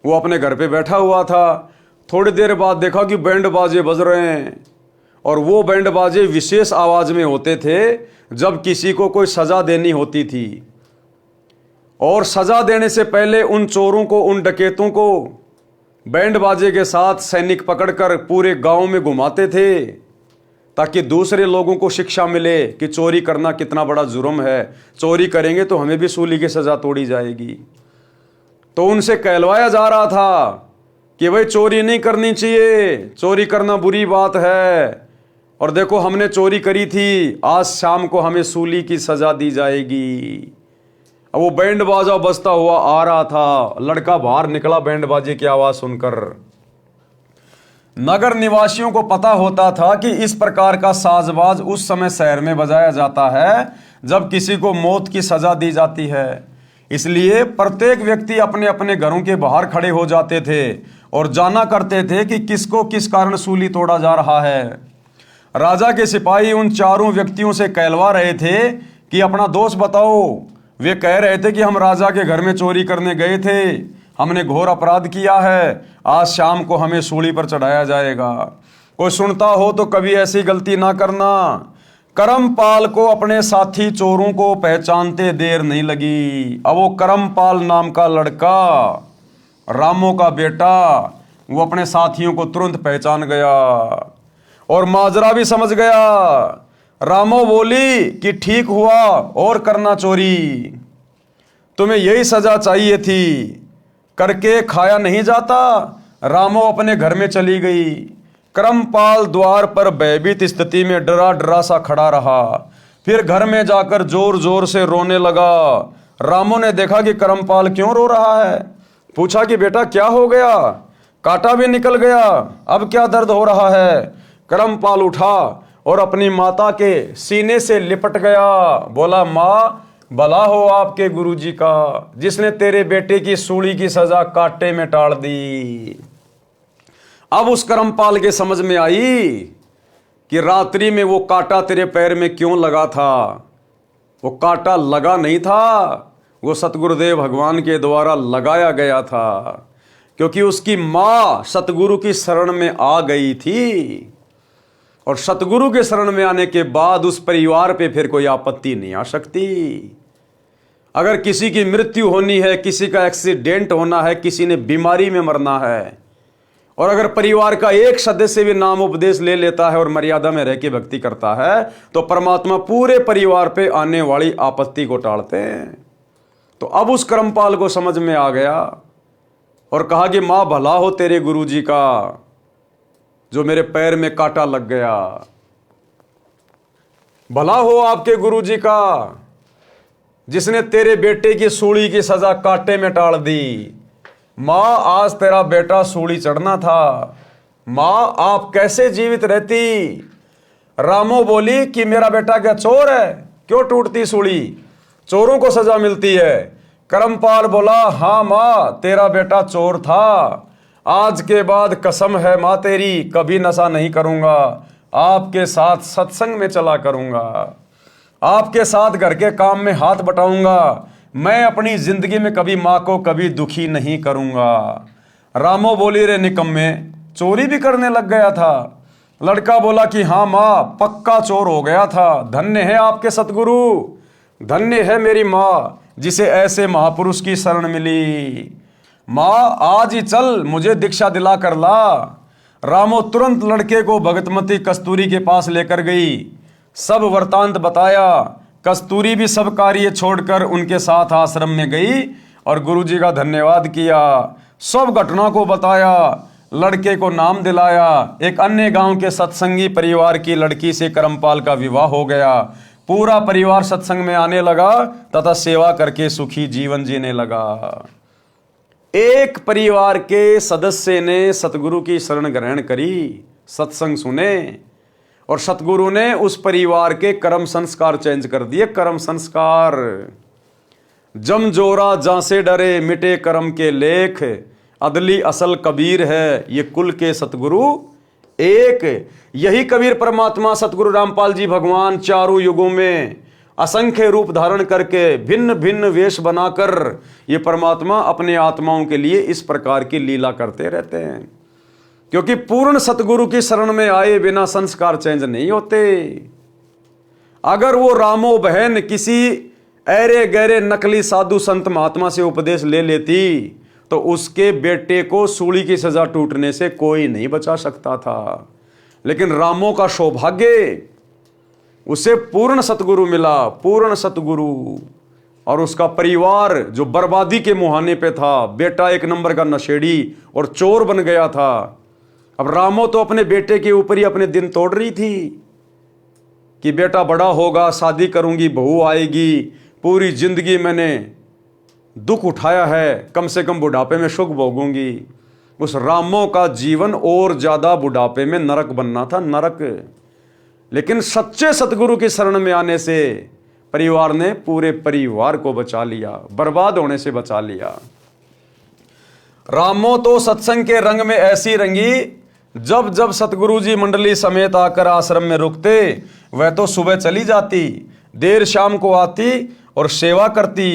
वो अपने घर पे बैठा हुआ था। थोड़ी देर बाद देखा कि बैंड बाजे बज रहे हैं और वो बैंड बाजे विशेष आवाज में होते थे जब किसी को कोई सजा देनी होती थी। और सजा देने से पहले उन चोरों को, उन डकैतों को बैंड बाजे के साथ सैनिक पकड़कर पूरे गांव में घुमाते थे ताकि दूसरे लोगों को शिक्षा मिले कि चोरी करना कितना बड़ा जुर्म है, चोरी करेंगे तो हमें भी सूली की सजा तोड़ी जाएगी। तो उनसे कहलवाया जा रहा था कि भाई चोरी नहीं करनी चाहिए, चोरी करना बुरी बात है, और देखो हमने चोरी करी थी, आज शाम को हमें सूली की सजा दी जाएगी। अब वो बैंड बाजा बजता हुआ आ रहा था, लड़का बाहर निकला बैंड बाजे की आवाज सुनकर। नगर निवासियों को पता होता था कि इस प्रकार का साजबाज उस समय शहर में बजाया जाता है जब किसी को मौत की सजा दी जाती है। इसलिए प्रत्येक व्यक्ति अपने अपने घरों के बाहर खड़े हो जाते थे और जाना करते थे कि किसको किस कारण सूली तोड़ा जा रहा है। राजा के सिपाही उन चारों व्यक्तियों से कहलवा रहे थे कि अपना दोष बताओ। वे कह रहे थे कि हम राजा के घर में चोरी करने गए थे, हमने घोर अपराध किया है, आज शाम को हमें सूली पर चढ़ाया जाएगा। कोई सुनता हो तो कभी ऐसी गलती ना करना। करमपाल को अपने साथी चोरों को पहचानते देर नहीं लगी। अब वो करमपाल नाम का लड़का, रामो का बेटा, वो अपने साथियों को तुरंत पहचान गया और माजरा भी समझ गया। रामो बोली कि ठीक हुआ, और करना चोरी, तुम्हें यही सजा चाहिए थी, करके खाया नहीं जाता। रामो अपने घर में चली गई। करमपाल द्वार पर भयभीत स्थिति में डरा डरा सा खड़ा रहा। फिर घर में जाकर जोर जोर से रोने लगा। रामो ने देखा कि करमपाल क्यों रो रहा है। पूछा कि बेटा क्या हो गया, कांटा भी निकल गया, अब क्या दर्द हो रहा है। करमपाल उठा और अपनी माता के सीने से लिपट गया। बोला, माँ भला हो आपके गुरुजी का, जिसने तेरे बेटे की सूली की सजा कांटे में टाल दी। अब उस करमपाल के समझ में आई कि रात्रि में वो कांटा तेरे पैर में क्यों लगा था। वो कांटा लगा नहीं था, वो सतगुरुदेव भगवान के द्वारा लगाया गया था, क्योंकि उसकी माँ सतगुरु की शरण में आ गई थी। और सतगुरु के शरण में आने के बाद उस परिवार पे फिर कोई आपत्ति नहीं आ सकती। अगर किसी की मृत्यु होनी है, किसी का एक्सीडेंट होना है, किसी ने बीमारी में मरना है, और अगर परिवार का एक सदस्य भी नाम उपदेश ले लेता है और मर्यादा में रह के भक्ति करता है, तो परमात्मा पूरे परिवार पे आने वाली आपत्ति को टालते हैं। तो अब उस करमपाल को समझ में आ गया और कहा कि माँ भला हो तेरे गुरुजी का, जो मेरे पैर में कांटा लग गया। भला हो आपके गुरुजी का, जिसने तेरे बेटे की सूली की सजा कांटे में टाल दी। माँ आज तेरा बेटा सूली चढ़ना था, माँ आप कैसे जीवित रहती। रामो बोली कि मेरा बेटा क्या चोर है, क्यों टूटती सूली, चोरों को सजा मिलती है। करमपाल बोला, हाँ माँ तेरा बेटा चोर था, आज के बाद कसम है माँ तेरी, कभी नशा नहीं करूंगा, आपके साथ सत्संग में चला करूंगा, आपके साथ घर के काम में हाथ बटाऊंगा, मैं अपनी जिंदगी में कभी माँ को कभी दुखी नहीं करूंगा। रामो बोली, रे निकम्मे चोरी भी करने लग गया था। लड़का बोला कि हाँ माँ पक्का चोर हो गया था, धन्य है आपके सतगुरु, धन्य है मेरी माँ जिसे ऐसे महापुरुष की शरण मिली। माँ आज ही चल मुझे दीक्षा दिला कर ला। रामो तुरंत लड़के को भगतमती कस्तूरी के पास लेकर गई, सब वृतांत बताया। कस्तूरी भी सब कार्य छोड़कर उनके साथ आश्रम में गई और गुरुजी का धन्यवाद किया, सब घटना को बताया, लड़के को नाम दिलाया। एक अन्य गांव के सत्संगी परिवार की लड़की से करमपाल का विवाह हो गया। पूरा परिवार सत्संग में आने लगा तथा सेवा करके सुखी जीवन जीने लगा। एक परिवार के सदस्य ने सतगुरु की शरण ग्रहण करी, सत्संग सुने, और सतगुरु ने उस परिवार के कर्म संस्कार चेंज कर दिए। कर्म संस्कार, जम जोरा जहां से डरे मिटे कर्म के लेख, अदली असल कबीर है ये कुल के सतगुरु एक। यही कबीर परमात्मा सतगुरु रामपाल जी भगवान चारों युगों में असंख्य रूप धारण करके भिन्न भिन्न वेश बनाकर ये परमात्मा अपने आत्माओं के लिए इस प्रकार की लीला करते रहते हैं, क्योंकि पूर्ण सतगुरु की शरण में आए बिना संस्कार चेंज नहीं होते। अगर वो रामो बहन किसी ऐरे गहरे नकली साधु संत महात्मा से उपदेश ले लेती तो उसके बेटे को सूली की सजा टूटने से कोई नहीं बचा सकता था। लेकिन रामो का सौभाग्य, उसे पूर्ण सतगुरु मिला, पूर्ण सतगुरु। और उसका परिवार जो बर्बादी के मुहाने पे था, बेटा एक नंबर का नशेड़ी और चोर बन गया था। अब रामो तो अपने बेटे के ऊपर ही अपने दिन तोड़ रही थी कि बेटा बड़ा होगा, शादी करूंगी, बहू आएगी, पूरी जिंदगी मैंने दुख उठाया है, कम से कम बुढ़ापे में सुख भोगूंगी। उस रामो का जीवन और ज्यादा बुढ़ापे में नरक बनना था, नरक। लेकिन सच्चे सतगुरु की शरण में आने से परिवार ने पूरे परिवार को बचा लिया, बर्बाद होने से बचा लिया। रामो तो सत्संग के रंग में ऐसी रंगी, जब जब सतगुरु जी मंडली समेत आकर आश्रम में रुकते, वह तो सुबह चली जाती, देर शाम को आती और सेवा करती,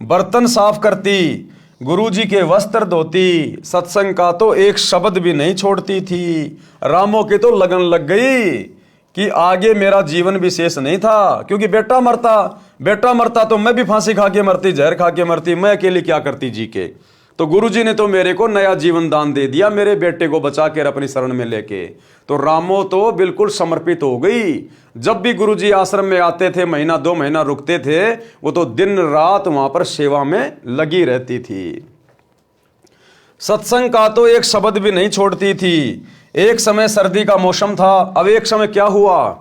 बर्तन साफ करती, गुरु जी के वस्त्र धोती, सत्संग का तो एक शब्द भी नहीं छोड़ती थी। रामो की तो लगन लग गई कि आगे मेरा जीवन विशेष नहीं था, क्योंकि बेटा मरता तो मैं भी फांसी खा के मरती, जहर खा के मरती, मैं अकेली क्या करती जी के। तो गुरुजी ने तो मेरे को नया जीवन दान दे दिया, मेरे बेटे को बचा कर अपनी शरण में लेके। तो रामो तो बिल्कुल समर्पित हो गई। जब भी गुरुजी आश्रम में आते थे, महीना 2 महीना रुकते थे, वो तो दिन रात वहां पर सेवा में लगी रहती थी। सत्संग का तो एक शब्द भी नहीं छोड़ती थी। एक समय सर्दी का मौसम था। अब एक समय क्या हुआ,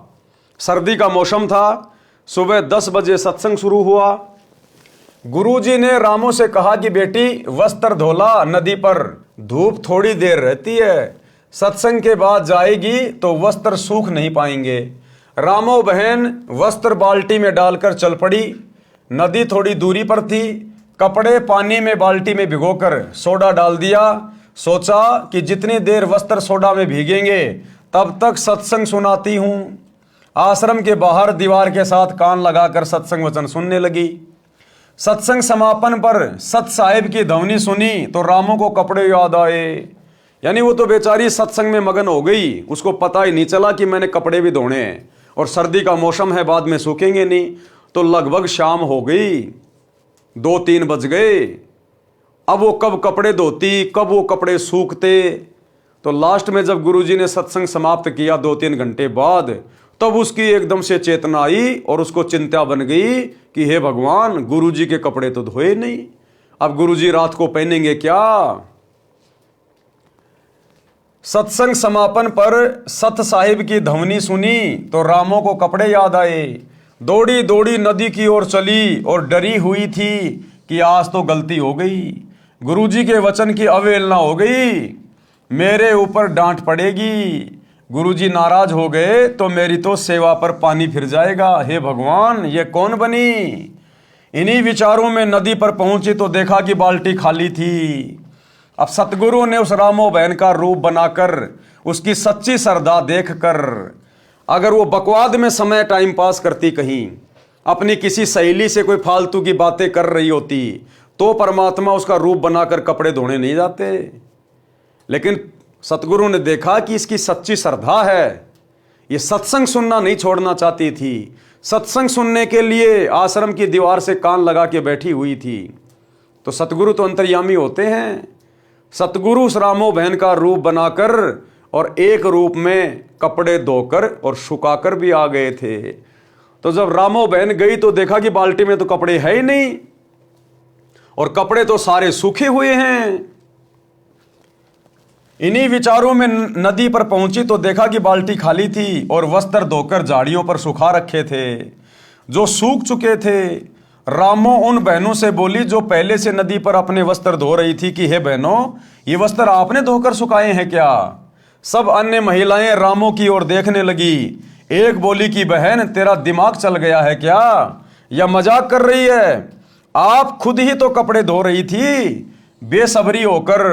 सर्दी का मौसम था, सुबह 10 बजे सत्संग शुरू हुआ। गुरुजी ने रामो से कहा कि बेटी वस्त्र धोला नदी पर, धूप थोड़ी देर रहती है, सत्संग के बाद जाएगी तो वस्त्र सूख नहीं पाएंगे। रामो बहन वस्त्र बाल्टी में डालकर चल पड़ी। नदी थोड़ी दूरी पर थी। कपड़े पानी में बाल्टी में भिगोकर सोडा डाल दिया। सोचा कि जितनी देर वस्त्र सोडा में भीगेंगे तब तक सत्संग सुनाती हूं। आश्रम के बाहर दीवार के साथ कान लगाकर सत्संग वचन सुनने लगी। सत्संग समापन पर सत साहिब की ध्वनि सुनी तो रामो को कपड़े याद आए। यानी वो तो बेचारी सत्संग में मगन हो गई, उसको पता ही नहीं चला कि मैंने कपड़े भी धोने हैं, और सर्दी का मौसम है, बाद में सूखेंगे नहीं। तो लगभग शाम हो गई, 2-3 बज गए। अब वो कब कपड़े धोती, कब वो कपड़े सूखते। तो लास्ट में जब गुरुजी ने सत्संग समाप्त किया 2-3 घंटे बाद, तब उसकी एकदम से चेतना आई और उसको चिंता बन गई कि हे भगवान, गुरुजी के कपड़े तो धोए नहीं, अब गुरुजी रात को पहनेंगे क्या। सत्संग समापन पर सत साहिब की ध्वनि सुनी तो रामो को कपड़े याद आए। दौड़ी दौड़ी नदी की ओर चली और डरी हुई थी कि आज तो गलती हो गई, गुरुजी के वचन की अवहेलना हो गई, मेरे ऊपर डांट पड़ेगी, गुरुजी नाराज हो गए तो मेरी तो सेवा पर पानी फिर जाएगा। हे भगवान, ये कौन बनी। इन्हीं विचारों में नदी पर पहुंची तो देखा कि बाल्टी खाली थी। अब सतगुरु ने उस रामो बहन का रूप बनाकर, उसकी सच्ची श्रद्धा देखकर, अगर वो बकवाद में समय टाइम पास करती, कहीं अपनी किसी सहेली से कोई फालतू की बातें कर रही होती, तो परमात्मा उसका रूप बनाकर कपड़े धोने नहीं जाते। लेकिन सतगुरु ने देखा कि इसकी सच्ची श्रद्धा है, ये सत्संग सुनना नहीं छोड़ना चाहती थी, सत्संग सुनने के लिए आश्रम की दीवार से कान लगा के बैठी हुई थी। तो सतगुरु तो अंतर्यामी होते हैं। सतगुरु उस रामो बहन का रूप बनाकर और एक रूप में कपड़े धोकर और सुखाकर भी आ गए थे। तो जब रामो बहन गई तो देखा कि बाल्टी में तो कपड़े है ही नहीं, और कपड़े तो सारे सूखे हुए हैं। इन्हीं विचारों में नदी पर पहुंची तो देखा कि बाल्टी खाली थी और वस्त्र धोकर झाड़ियों पर सुखा रखे थे जो सूख चुके थे। रामो उन बहनों से बोली जो पहले से नदी पर अपने वस्त्र धो रही थी कि हे बहनों, ये वस्त्र आपने धोकर सुखाए हैं क्या। सब अन्य महिलाएं रामो की ओर देखने लगी। एक बोली कि बहन, तेरा दिमाग चल गया है क्या, या मजाक कर रही है। आप खुद ही तो कपड़े धो रही थी। बेसब्री होकर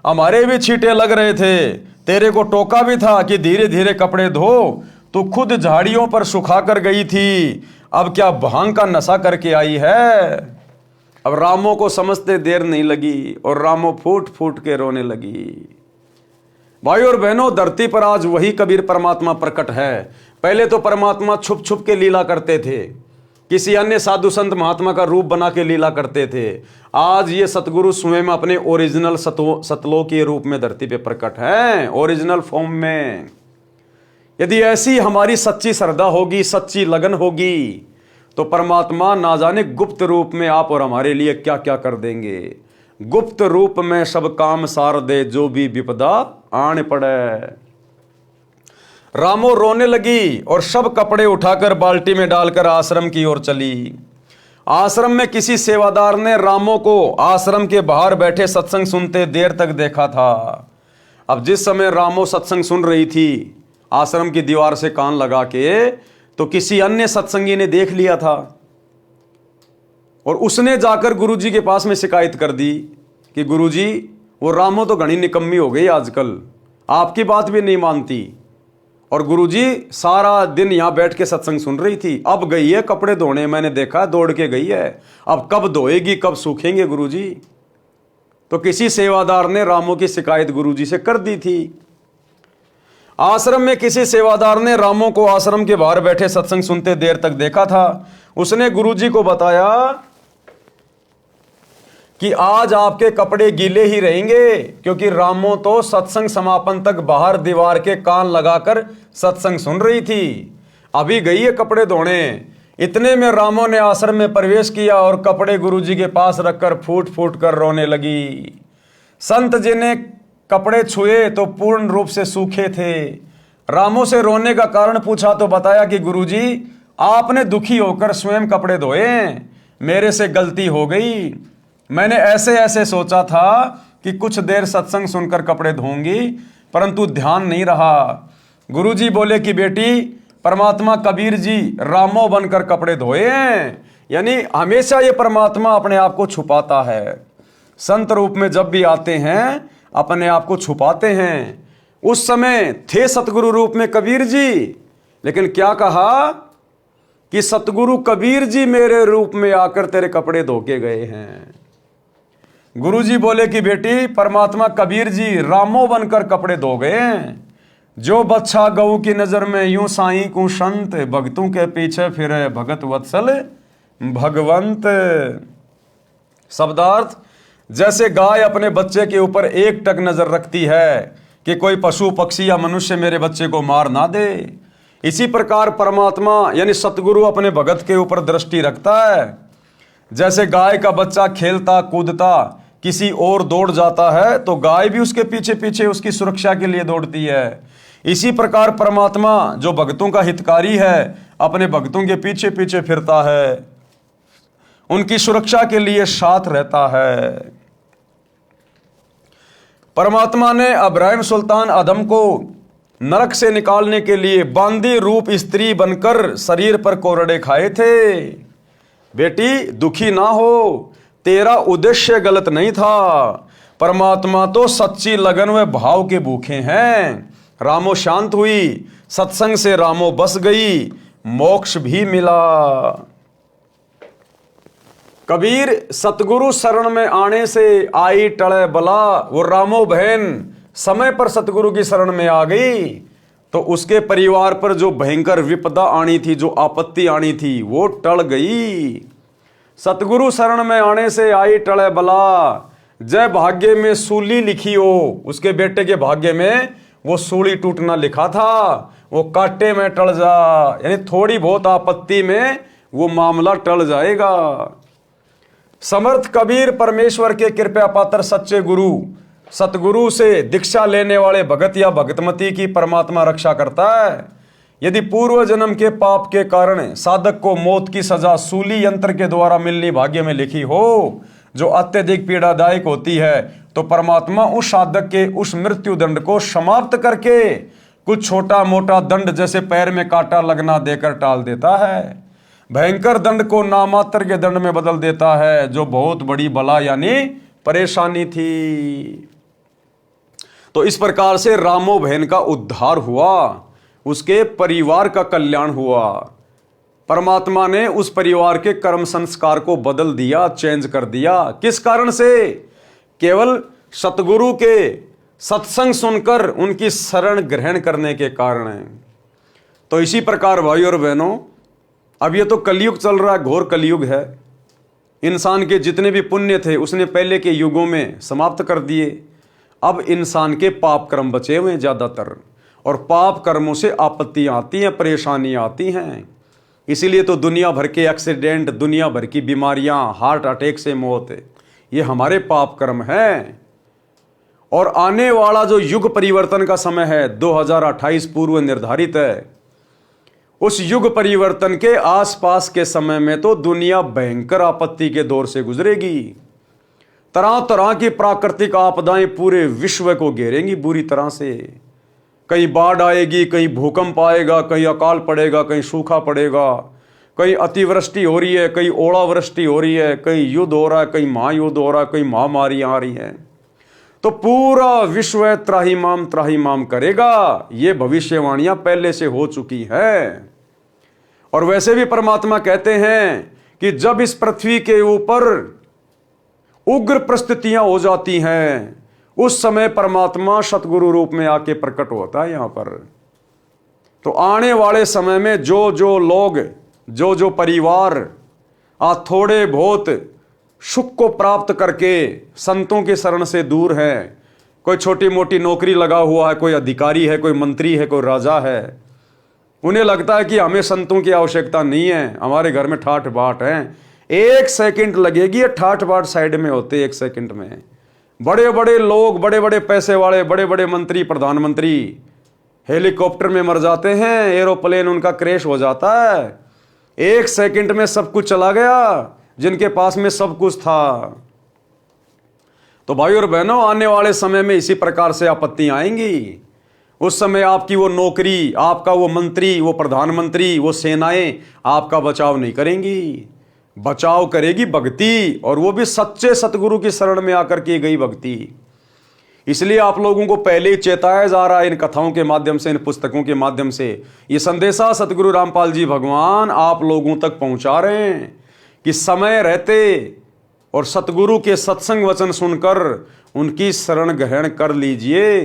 हमारे भी छींटे लग रहे थे, तेरे को टोका भी था कि धीरे धीरे कपड़े धो, तू खुद झाड़ियों पर सुखा कर गई थी, अब क्या भांग का नशा करके आई है। अब रामो को समझते देर नहीं लगी और रामो फूट फूट के रोने लगी। भाई और बहनों, धरती पर आज वही कबीर परमात्मा प्रकट है। पहले तो परमात्मा छुप छुप के लीला करते थे, किसी अन्य साधु संत महात्मा का रूप बना के लीला करते थे। आज ये सतगुरु स्वयं अपने ओरिजिनल सतलोक के रूप में धरती पे प्रकट हैं, ओरिजिनल फॉर्म में। यदि ऐसी हमारी सच्ची श्रद्धा होगी, सच्ची लगन होगी, तो परमात्मा ना जाने गुप्त रूप में आप और हमारे लिए क्या क्या कर देंगे। गुप्त रूप में सब काम सार दे, जो भी विपदा आने पड़े। रामो रोने लगी और सब कपड़े उठाकर बाल्टी में डालकर आश्रम की ओर चली। आश्रम में किसी सेवादार ने रामो को आश्रम के बाहर बैठे सत्संग सुनते देर तक देखा था। अब जिस समय रामो सत्संग सुन रही थी आश्रम की दीवार से कान लगा के, तो किसी अन्य सत्संगी ने देख लिया था और उसने जाकर गुरुजी के पास में शिकायत कर दी कि गुरुजी, वो रामो तो घनी निकम्मी हो गई आजकल, आपकी बात भी नहीं मानती। और गुरुजी सारा दिन यहां बैठ के सत्संग सुन रही थी, अब गई है कपड़े धोने, मैंने देखा दौड़ के गई है, अब कब धोएगी, कब सूखेंगे गुरुजी। तो किसी सेवादार ने रामो की शिकायत गुरुजी से कर दी थी। आश्रम में किसी सेवादार ने रामो को आश्रम के बाहर बैठे सत्संग सुनते देर तक देखा था। उसने गुरुजी को बताया कि आज आपके कपड़े गीले ही रहेंगे, क्योंकि रामो तो सत्संग समापन तक बाहर दीवार के कान लगाकर सत्संग सुन रही थी, अभी गई है कपड़े धोने। इतने में रामो ने आश्रम में प्रवेश किया और कपड़े गुरुजी के पास रखकर फूट फूट कर रोने लगी। संत जी ने कपड़े छुए तो पूर्ण रूप से सूखे थे। रामो से रोने का कारण पूछा तो बताया कि गुरुजी, आपने दुखी होकर स्वयं कपड़े धोए, मेरे से गलती हो गई। मैंने ऐसे ऐसे सोचा था कि कुछ देर सत्संग सुनकर कपड़े धोऊंगी, परंतु ध्यान नहीं रहा। गुरुजी बोले कि बेटी, परमात्मा कबीर जी रामो बनकर कपड़े धोए हैं, यानी हमेशा ये परमात्मा अपने आप को छुपाता है। संत रूप में जब भी आते हैं अपने आप को छुपाते हैं। उस समय थे सतगुरु रूप में कबीर जी, लेकिन क्या कहा कि सतगुरु कबीर जी मेरे रूप में आकर तेरे कपड़े धो के गए हैं। गुरुजी बोले कि बेटी, परमात्मा कबीर जी रामो बनकर कपड़े धो गए हैं। जो बच्चा गऊ की नजर में यूं साईं को संत, भक्तों के पीछे फिरे भगत वत्सल भगवंत। शब्दार्थ, जैसे गाय अपने बच्चे के ऊपर एक टक नजर रखती है कि कोई पशु पक्षी या मनुष्य मेरे बच्चे को मार ना दे, इसी प्रकार परमात्मा यानी सतगुरु अपने भगत के ऊपर दृष्टि रखता है। जैसे गाय का बच्चा खेलता कूदता किसी और दौड़ जाता है, तो गाय भी उसके पीछे पीछे उसकी सुरक्षा के लिए दौड़ती है। इसी प्रकार परमात्मा जो भक्तों का हितकारी है अपने भक्तों के पीछे पीछे फिरता है, उनकी सुरक्षा के लिए साथ रहता है। परमात्मा ने अब्राहिम सुल्तान आदम को नरक से निकालने के लिए बांदी रूप स्त्री बनकर शरीर पर कोरड़े खाए थे। बेटी, दुखी ना हो, तेरा उद्देश्य गलत नहीं था। परमात्मा तो सच्ची लगन व भाव के भूखे हैं। रामो शांत हुई, सत्संग से रामो बस गई, मोक्ष भी मिला। कबीर सतगुरु शरण में आने से आई टले बला। वो रामो बहन समय पर सतगुरु की शरण में आ गई तो उसके परिवार पर जो भयंकर विपदा आनी थी, जो आपत्ति आनी थी, वो टल गई। सतगुरु शरण में आने से आई टले बला। जय भाग्य में सूली लिखी हो, उसके बेटे के भाग्य में वो सूली टूटना लिखा था, वो कांटे में टल जा, यानी थोड़ी बहुत आपत्ति में वो मामला टल जाएगा। समर्थ कबीर परमेश्वर के कृपा पात्र सच्चे गुरु सतगुरु से दीक्षा लेने वाले भगत या भगतमती की परमात्मा रक्षा करता है। यदि पूर्व जन्म के पाप के कारण साधक को मौत की सजा सूली यंत्र के द्वारा मिलनी भाग्य में लिखी हो, जो अत्यधिक पीड़ादायक होती है, तो परमात्मा उस साधक के उस मृत्यु दंड को समाप्त करके कुछ छोटा मोटा दंड जैसे पैर में कांटा लगना देकर टाल देता है। भयंकर दंड को नामात्र के दंड में बदल देता है, जो बहुत बड़ी बला यानी परेशानी थी। तो इस प्रकार से रामो बहन का उद्धार हुआ, उसके परिवार का कल्याण हुआ। परमात्मा ने उस परिवार के कर्म संस्कार को बदल दिया, चेंज कर दिया। किस कारण से? केवल सतगुरु के सत्संग सुनकर उनकी शरण ग्रहण करने के कारण है। तो इसी प्रकार भाई और बहनों, अब ये तो कलयुग चल रहा है, घोर कलयुग है। इंसान के जितने भी पुण्य थे उसने पहले के युगों में समाप्त कर दिए। अब इंसान के पाप कर्म बचे हुए हैं ज़्यादातर, और पाप कर्मों से आपत्तियाँ आती हैं, परेशानियाँ आती हैं। इसीलिए तो दुनिया भर के एक्सीडेंट, दुनिया भर की बीमारियां, हार्ट अटैक से मौत, ये हमारे पाप कर्म हैं। और आने वाला जो युग परिवर्तन का समय है 2028 पूर्व निर्धारित है, उस युग परिवर्तन के आसपास के समय में तो दुनिया भयंकर आपत्ति के दौर से गुजरेगी। तरह तरह की प्राकृतिक आपदाएं पूरे विश्व को घेरेंगी बुरी तरह से। कहीं बाढ़ आएगी, कहीं भूकंप आएगा, कहीं अकाल पड़ेगा, कहीं सूखा पड़ेगा, कहीं अतिवृष्टि हो रही है, कहीं ओलावृष्टि हो रही है, कहीं युद्ध हो रहा है, कहीं महायुद्ध हो रहा है, कहीं महामारियां आ रही हैं। तो पूरा विश्व त्राहिमाम करेगा। ये भविष्यवाणियां पहले से हो चुकी है। और वैसे भी परमात्मा कहते हैं कि जब इस पृथ्वी के ऊपर उग्र परिस्थितियां हो जाती हैं, उस समय परमात्मा सतगुरु रूप में आके प्रकट होता है यहां पर। तो आने वाले समय में जो जो लोग, जो जो परिवार आज थोड़े बहुत सुख को प्राप्त करके संतों के शरण से दूर हैं, कोई छोटी मोटी नौकरी लगा हुआ है, कोई अधिकारी है, कोई मंत्री है, कोई राजा है, उन्हें लगता है कि हमें संतों की आवश्यकता नहीं है, हमारे घर में ठाठ बाट है। एक सेकंड लगेगी, ये ठाठ बाट साइड में होते एक सेकंड में। बड़े बड़े लोग, बड़े बड़े पैसे वाले, बड़े बड़े मंत्री, प्रधानमंत्री हेलीकॉप्टर में मर जाते हैं, एरोप्लेन उनका क्रैश हो जाता है, एक सेकंड में सब कुछ चला गया जिनके पास में सब कुछ था। तो भाई और बहनों, आने वाले समय में इसी प्रकार से आपत्तियां आएंगी। उस समय आपकी वो नौकरी, आपका वो मंत्री, वो प्रधानमंत्री, वो सेनाएं आपका बचाव नहीं करेंगी। बचाव करेगी भक्ति, और वो भी सच्चे सतगुरु की शरण में आकर की गई भक्ति। इसलिए आप लोगों को पहले ही चेताया जा रहा है इन कथाओं के माध्यम से, इन पुस्तकों के माध्यम से। ये संदेशा सतगुरु रामपाल जी भगवान आप लोगों तक पहुंचा रहे हैं कि समय रहते और सतगुरु के सत्संग वचन सुनकर उनकी शरण ग्रहण कर लीजिए,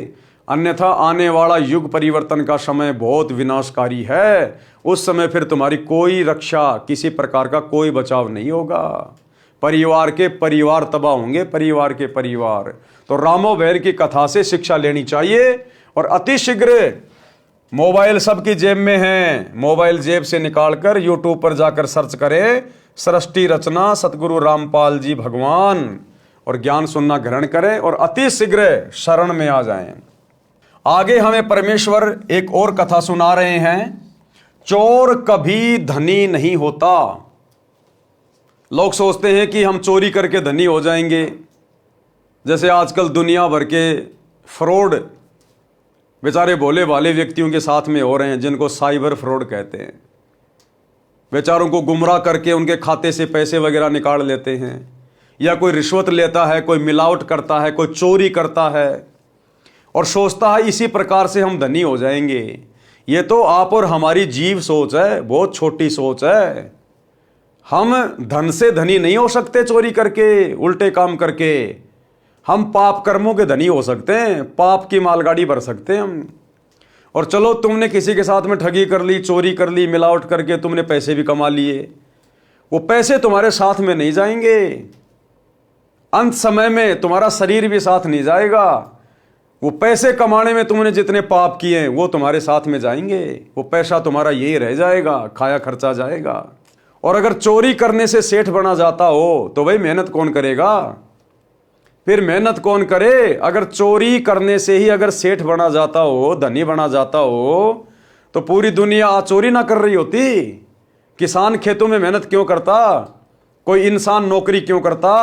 अन्यथा आने वाला युग परिवर्तन का समय बहुत विनाशकारी है। उस समय फिर तुम्हारी कोई रक्षा, किसी प्रकार का कोई बचाव नहीं होगा। परिवार के परिवार तबाह होंगे, परिवार के परिवार। तो रामो बहन की कथा से शिक्षा लेनी चाहिए। और अतिशीघ्र मोबाइल सबकी जेब में है, मोबाइल जेब से निकालकर यूट्यूब पर जाकर सर्च करें सृष्टि रचना सतगुरु रामपाल जी भगवान, और ज्ञान सुनना ग्रहण करें और अतिशीघ्र शरण में आ जाएं। आगे हमें परमेश्वर एक और कथा सुना रहे हैं, चोर कभी धनी नहीं होता। लोग सोचते हैं कि हम चोरी करके धनी हो जाएंगे। जैसे आजकल दुनिया भर के फ्रॉड बेचारे भोले भाले व्यक्तियों के साथ में हो रहे हैं, जिनको साइबर फ्रॉड कहते हैं। बेचारों को गुमराह करके उनके खाते से पैसे वगैरह निकाल लेते हैं, या कोई रिश्वत लेता है, कोई मिलावट करता है, कोई चोरी करता है और सोचता है इसी प्रकार से हम धनी हो जाएंगे। ये तो आप और हमारी जीव सोच है, बहुत छोटी सोच है। हम धन से धनी नहीं हो सकते चोरी करके, उल्टे काम करके। हम पाप कर्मों के धनी हो सकते हैं, पाप की मालगाड़ी भर सकते हैं हम। और चलो तुमने किसी के साथ में ठगी कर ली, चोरी कर ली, मिलावट करके तुमने पैसे भी कमा लिए, वो पैसे तुम्हारे साथ में नहीं जाएंगे। अंत समय में तुम्हारा शरीर भी साथ नहीं जाएगा। वो पैसे कमाने में तुमने जितने पाप किए हैं वो तुम्हारे साथ में जाएंगे। वो पैसा तुम्हारा यही रह जाएगा, खाया खर्चा जाएगा। और अगर चोरी करने से सेठ बना जाता हो तो भाई मेहनत कौन करेगा? फिर मेहनत कौन करे? अगर चोरी करने से ही अगर सेठ बना जाता हो, धनी बना जाता हो, तो पूरी दुनिया आज चोरी ना कर रही होती। किसान खेतों में मेहनत क्यों करता? कोई इंसान नौकरी क्यों करता?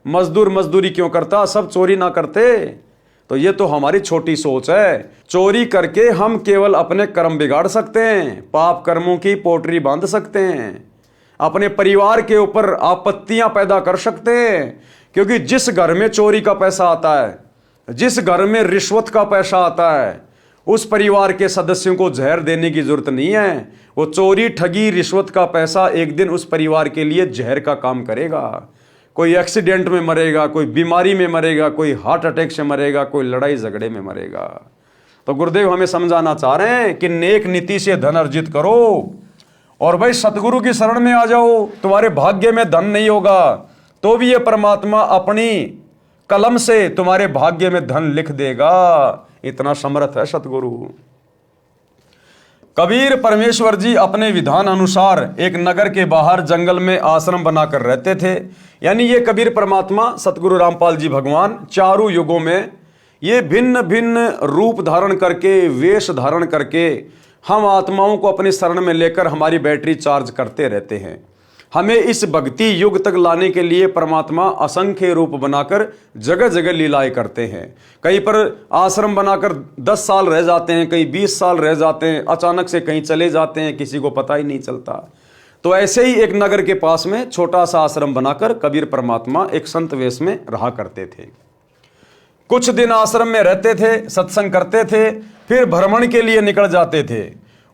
मजदूर मजदूरी क्यों करता? सब चोरी ना करते। तो ये तो हमारी छोटी सोच है। चोरी करके हम केवल अपने कर्म बिगाड़ सकते हैं, पाप कर्मों की पोटरी बांध सकते हैं, अपने परिवार के ऊपर आपत्तियां पैदा कर सकते हैं। क्योंकि जिस घर में चोरी का पैसा आता है, जिस घर में रिश्वत का पैसा आता है, उस परिवार के सदस्यों को जहर देने की जरूरत नहीं है। वो चोरी, ठगी, रिश्वत का पैसा एक दिन उस परिवार के लिए जहर का काम करेगा। कोई एक्सीडेंट में मरेगा, कोई बीमारी में मरेगा, कोई हार्ट अटैक से मरेगा, कोई लड़ाई झगड़े में मरेगा। तो गुरुदेव हमें समझाना चाह रहे हैं कि नेक नीति से धन अर्जित करो और भाई सतगुरु की शरण में आ जाओ। तुम्हारे भाग्य में धन नहीं होगा तो भी ये परमात्मा अपनी कलम से तुम्हारे भाग्य में धन लिख देगा। इतना समर्थ है सतगुरु। कबीर परमेश्वर जी अपने विधान अनुसार एक नगर के बाहर जंगल में आश्रम बनाकर रहते थे। यानी ये कबीर परमात्मा सतगुरु रामपाल जी भगवान चारों युगों में ये भिन्न भिन्न रूप धारण करके, वेश धारण करके हम आत्माओं को अपनी शरण में लेकर हमारी बैटरी चार्ज करते रहते हैं। हमें इस भक्ति युग तक लाने के लिए परमात्मा असंख्य रूप बनाकर जगह जगह लीलाएं करते हैं। कहीं पर आश्रम बनाकर 10 साल रह जाते हैं, कहीं 20 साल रह जाते हैं, अचानक से कहीं चले जाते हैं, किसी को पता ही नहीं चलता। तो ऐसे ही एक नगर के पास में छोटा सा आश्रम बनाकर कबीर परमात्मा एक संत वेश में रहा करते थे। कुछ दिन आश्रम में रहते थे, सत्संग करते थे, फिर भ्रमण के लिए निकल जाते थे।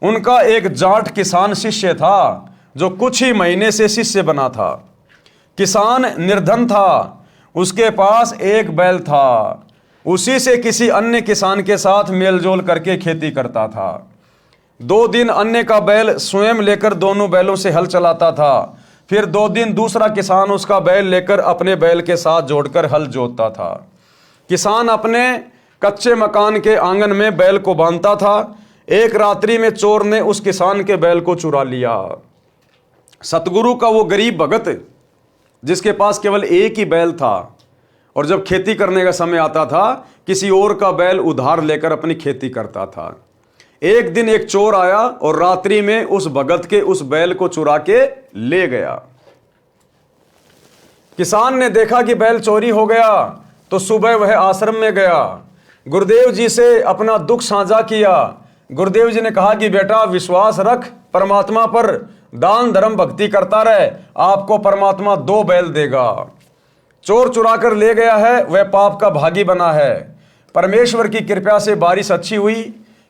उनका एक जाट किसान शिष्य था जो कुछ ही महीने से शिष्य बना था। किसान निर्धन था, उसके पास एक बैल था, उसी से किसी अन्य किसान के साथ मेलजोल करके खेती करता था। 2 दिन अन्य का बैल स्वयं लेकर दोनों बैलों से हल चलाता था। फिर 2 दिन दूसरा किसान उसका बैल लेकर अपने बैल के साथ जोड़कर हल जोतता था। किसान अपने कच्चे मकान के आंगन में बैल को बांधता था। एक रात्रि में चोर ने उस किसान के बैल को चुरा लिया। सतगुरु का वो गरीब भगत जिसके पास केवल एक ही बैल था और जब खेती करने का समय आता था किसी और का बैल उधार लेकर अपनी खेती करता था। एक दिन एक चोर आया और रात्रि में उस भगत के उस बैल को चुरा के ले गया। किसान ने देखा कि बैल चोरी हो गया तो सुबह वह आश्रम में गया, गुरुदेव जी से अपना दुख साझा किया। गुरुदेव जी ने कहा कि बेटा विश्वास रख परमात्मा पर, दान धर्म भक्ति करता रहे, आपको परमात्मा 2 बैल देगा। चोर चुरा कर ले गया है, वह पाप का भागी बना है। परमेश्वर की कृपा से बारिश अच्छी हुई,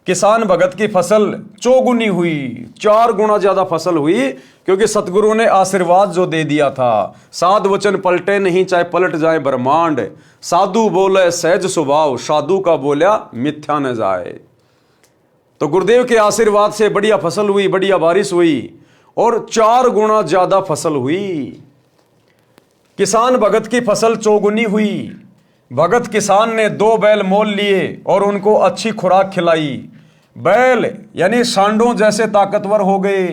किसान भगत की फसल चौगुनी हुई, 4 गुना ज्यादा फसल हुई, क्योंकि सतगुरु ने आशीर्वाद जो दे दिया था। साध वचन पलटे नहीं चाहे पलट जाए ब्रह्मांड, साधु बोले सहज स्वभाव, साधु का बोला मिथ्या न जाए। तो गुरुदेव के आशीर्वाद से बढ़िया फसल हुई, बढ़िया बारिश हुई और 4 गुना ज्यादा फसल हुई। किसान भगत की फसल चौगुनी हुई। भगत किसान ने 2 बैल मोल लिए और उनको अच्छी खुराक खिलाई। बैल यानी सांडों जैसे ताकतवर हो गए।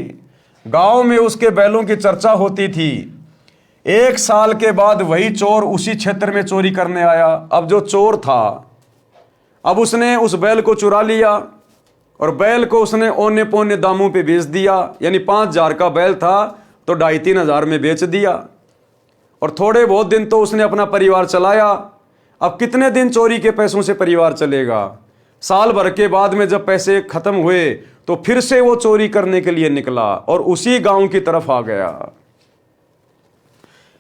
गांव में उसके बैलों की चर्चा होती थी। 1 साल के बाद वही चोर उसी क्षेत्र में चोरी करने आया। अब जो चोर था, अब उसने उस बैल को चुरा लिया और बैल को उसने औने पौने दामों पे बेच दिया। यानी 5,000 का बैल था तो 2,500-3 हज़ार में बेच दिया और थोड़े बहुत दिन तो उसने अपना परिवार चलाया। अब कितने दिन चोरी के पैसों से परिवार चलेगा? साल भर के बाद में जब पैसे खत्म हुए तो फिर से वो चोरी करने के लिए निकला और उसी गांव की तरफ आ गया।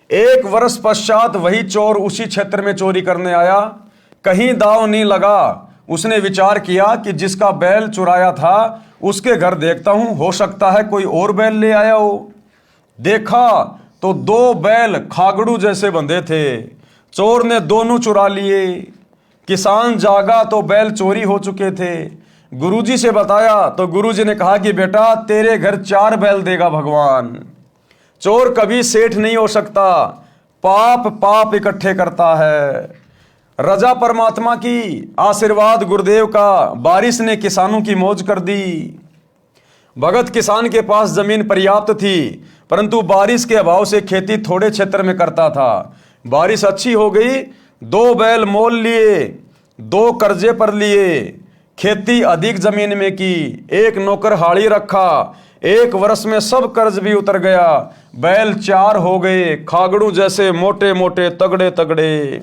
1 वर्ष पश्चात वही चोर उसी क्षेत्र में चोरी करने आया। कहीं दांव नहीं लगा। उसने विचार किया कि जिसका बैल चुराया था उसके घर देखता हूं, हो सकता है कोई और बैल ले आया हो। देखा तो 2 बैल खागड़ू जैसे बंधे थे। चोर ने दोनों चुरा लिए। किसान जागा तो बैल चोरी हो चुके थे। गुरुजी से बताया तो गुरुजी ने कहा कि बेटा तेरे घर 4 बैल देगा भगवान। चोर कभी सेठ नहीं हो सकता, पाप इकट्ठे करता है। रजा परमात्मा की, आशीर्वाद गुरुदेव का, बारिश ने किसानों की मौज कर दी। भगत किसान के पास जमीन पर्याप्त थी परंतु बारिश के अभाव से खेती थोड़े क्षेत्र में करता था। बारिश अच्छी हो गई, 2 बैल मोल लिए, 2 कर्जे पर लिए, खेती अधिक जमीन में की, 1 नौकर हाड़ी रखा। 1 वर्ष में सब कर्ज भी उतर गया। बैल 4 हो गए, खागड़ू जैसे मोटे मोटे तगड़े तगड़े।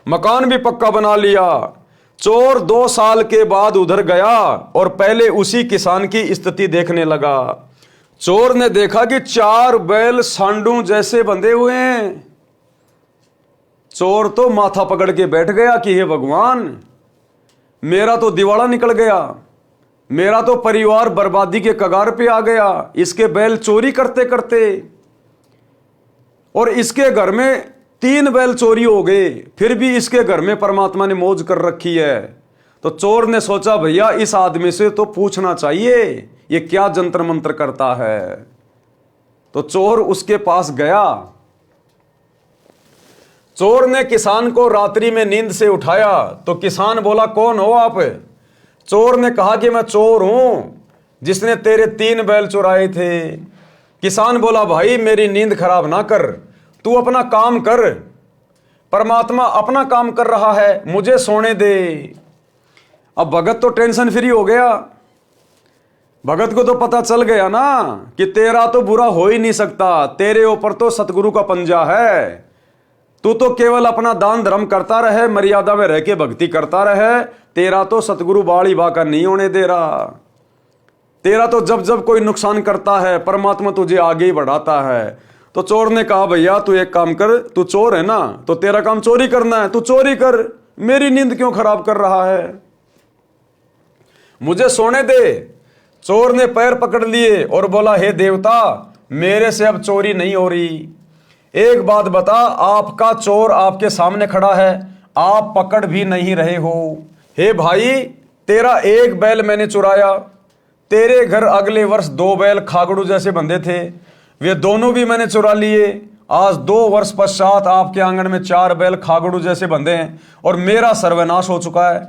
मकान भी पक्का बना लिया। चोर 2 साल के बाद उधर गया और पहले उसी किसान की स्थिति देखने लगा। चोर ने देखा कि 4 बैल सांडू जैसे बंधे हुए हैं। चोर तो माथा पकड़ के बैठ गया कि हे भगवान, मेरा तो दिवाला निकल गया, मेरा तो परिवार बर्बादी के कगार पे आ गया। इसके बैल चोरी करते करते और इसके घर में 3 बैल चोरी हो गए, फिर भी इसके घर में परमात्मा ने मौज कर रखी है। तो चोर ने सोचा भैया इस आदमी से तो पूछना चाहिए ये क्या जंतर मंत्र करता है। तो चोर उसके पास गया। चोर ने किसान को रात्रि में नींद से उठाया तो किसान बोला कौन हो आप? चोर ने कहा कि मैं चोर हूं, जिसने तेरे 3 बैल चुराए थे। किसान बोला भाई मेरी नींद खराब ना कर, तू अपना काम कर, परमात्मा अपना काम कर रहा है, मुझे सोने दे। अब भगत तो टेंशन फ्री हो गया। भगत को तो पता चल गया ना कि तेरा तो बुरा हो ही नहीं सकता, तेरे ऊपर तो सतगुरु का पंजा है। तू तो केवल अपना दान धर्म करता रहे, मर्यादा में रह के भक्ति करता रहे, तेरा तो सतगुरु बाड़ी बाका नहीं होने दे रहा। तेरा तो जब जब कोई नुकसान करता है परमात्मा तुझे आगे ही बढ़ाता है। तो चोर ने कहा भैया तू एक काम कर, तू चोर है ना तो तेरा काम चोरी करना है, तू चोरी कर, मेरी नींद क्यों खराब कर रहा है, मुझे सोने दे। चोर ने पैर पकड़ लिए और बोला हे देवता मेरे से अब चोरी नहीं हो रही। एक बात बता, आपका चोर आपके सामने खड़ा है, आप पकड़ भी नहीं रहे हो। हे भाई तेरा 1 बैल मैंने चुराया, तेरे घर अगले वर्ष 2 बैल खागड़ू जैसे बंधे थे, वे दोनों भी मैंने चुरा लिए। आज 2 वर्ष पश्चात आपके आंगन में 4 बैल खागड़ू जैसे बंधे हैं और मेरा सर्वनाश हो चुका है।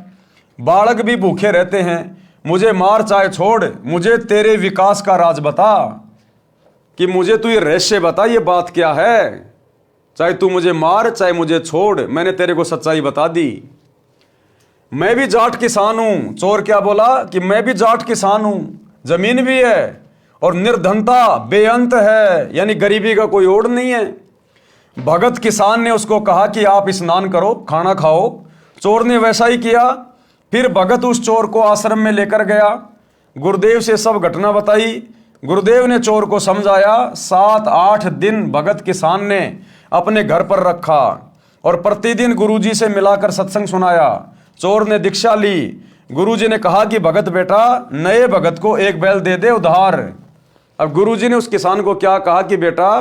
बालक भी भूखे रहते हैं, मुझे मार चाहे छोड़, मुझे तेरे विकास का राज बता कि मुझे तू ये रहस्य बता, ये बात क्या है। चाहे तू मुझे मार चाहे मुझे छोड़, मैंने तेरे को सच्चाई बता दी। मैं भी जाट किसान हूं। चोर क्या बोला कि मैं भी जाट किसान हूं, जमीन भी है और निर्धनता बेअंत है, यानी गरीबी का कोई ओढ़ नहीं है। भगत किसान ने उसको कहा कि आप स्नान करो, खाना खाओ। चोर ने वैसा ही किया। फिर भगत उस चोर को आश्रम में लेकर गया, गुरुदेव से सब घटना बताई। गुरुदेव ने चोर को समझाया। 7-8 दिन भगत किसान ने अपने घर पर रखा और प्रतिदिन गुरुजी से मिलाकर सत्संग सुनाया। चोर ने दीक्षा ली। गुरुजी ने कहा कि भगत बेटा नए भगत को 1 बैल दे दे उधार। अब गुरुजी ने उस किसान को क्या कहा कि बेटा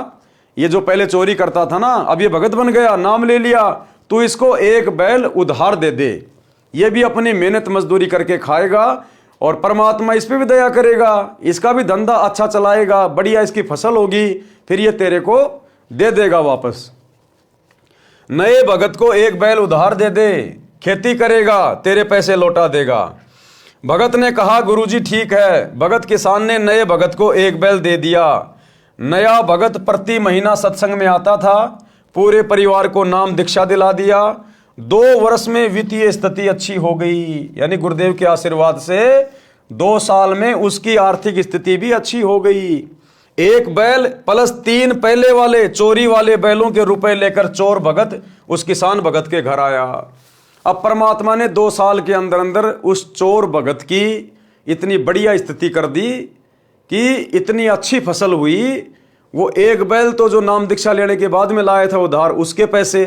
ये जो पहले चोरी करता था ना, अब ये भगत बन गया, नाम ले लिया, तू इसको 1 बैल उधार दे दे, ये भी अपनी मेहनत मजदूरी करके खाएगा और परमात्मा इस पे भी दया करेगा, इसका भी धंधा अच्छा चलाएगा, बढ़िया इसकी फसल होगी, फिर ये तेरे को दे देगा वापस। नए भगत को 1 बैल उधार दे दे, खेती करेगा, तेरे पैसे लौटा देगा। भगत ने कहा गुरुजी ठीक है। भगत किसान ने नए भगत को 1 बैल दे दिया। नया भगत प्रति महीना सत्संग में आता था, पूरे परिवार को नाम दीक्षा दिला दिया। 2 वर्ष में वित्तीय स्थिति अच्छी हो गई, यानी गुरुदेव के आशीर्वाद से 2 साल में उसकी आर्थिक स्थिति भी अच्छी हो गई। 1 बैल प्लस 3 पहले वाले चोरी वाले बैलों के रुपए लेकर चोर भगत उस किसान भगत के घर आया। अब परमात्मा ने 2 साल के अंदर अंदर उस चोर भगत की इतनी बढ़िया स्थिति कर दी कि इतनी अच्छी फसल हुई। वो 1 बैल तो जो नाम दीक्षा लेने के बाद में लाया था उधार, उसके पैसे,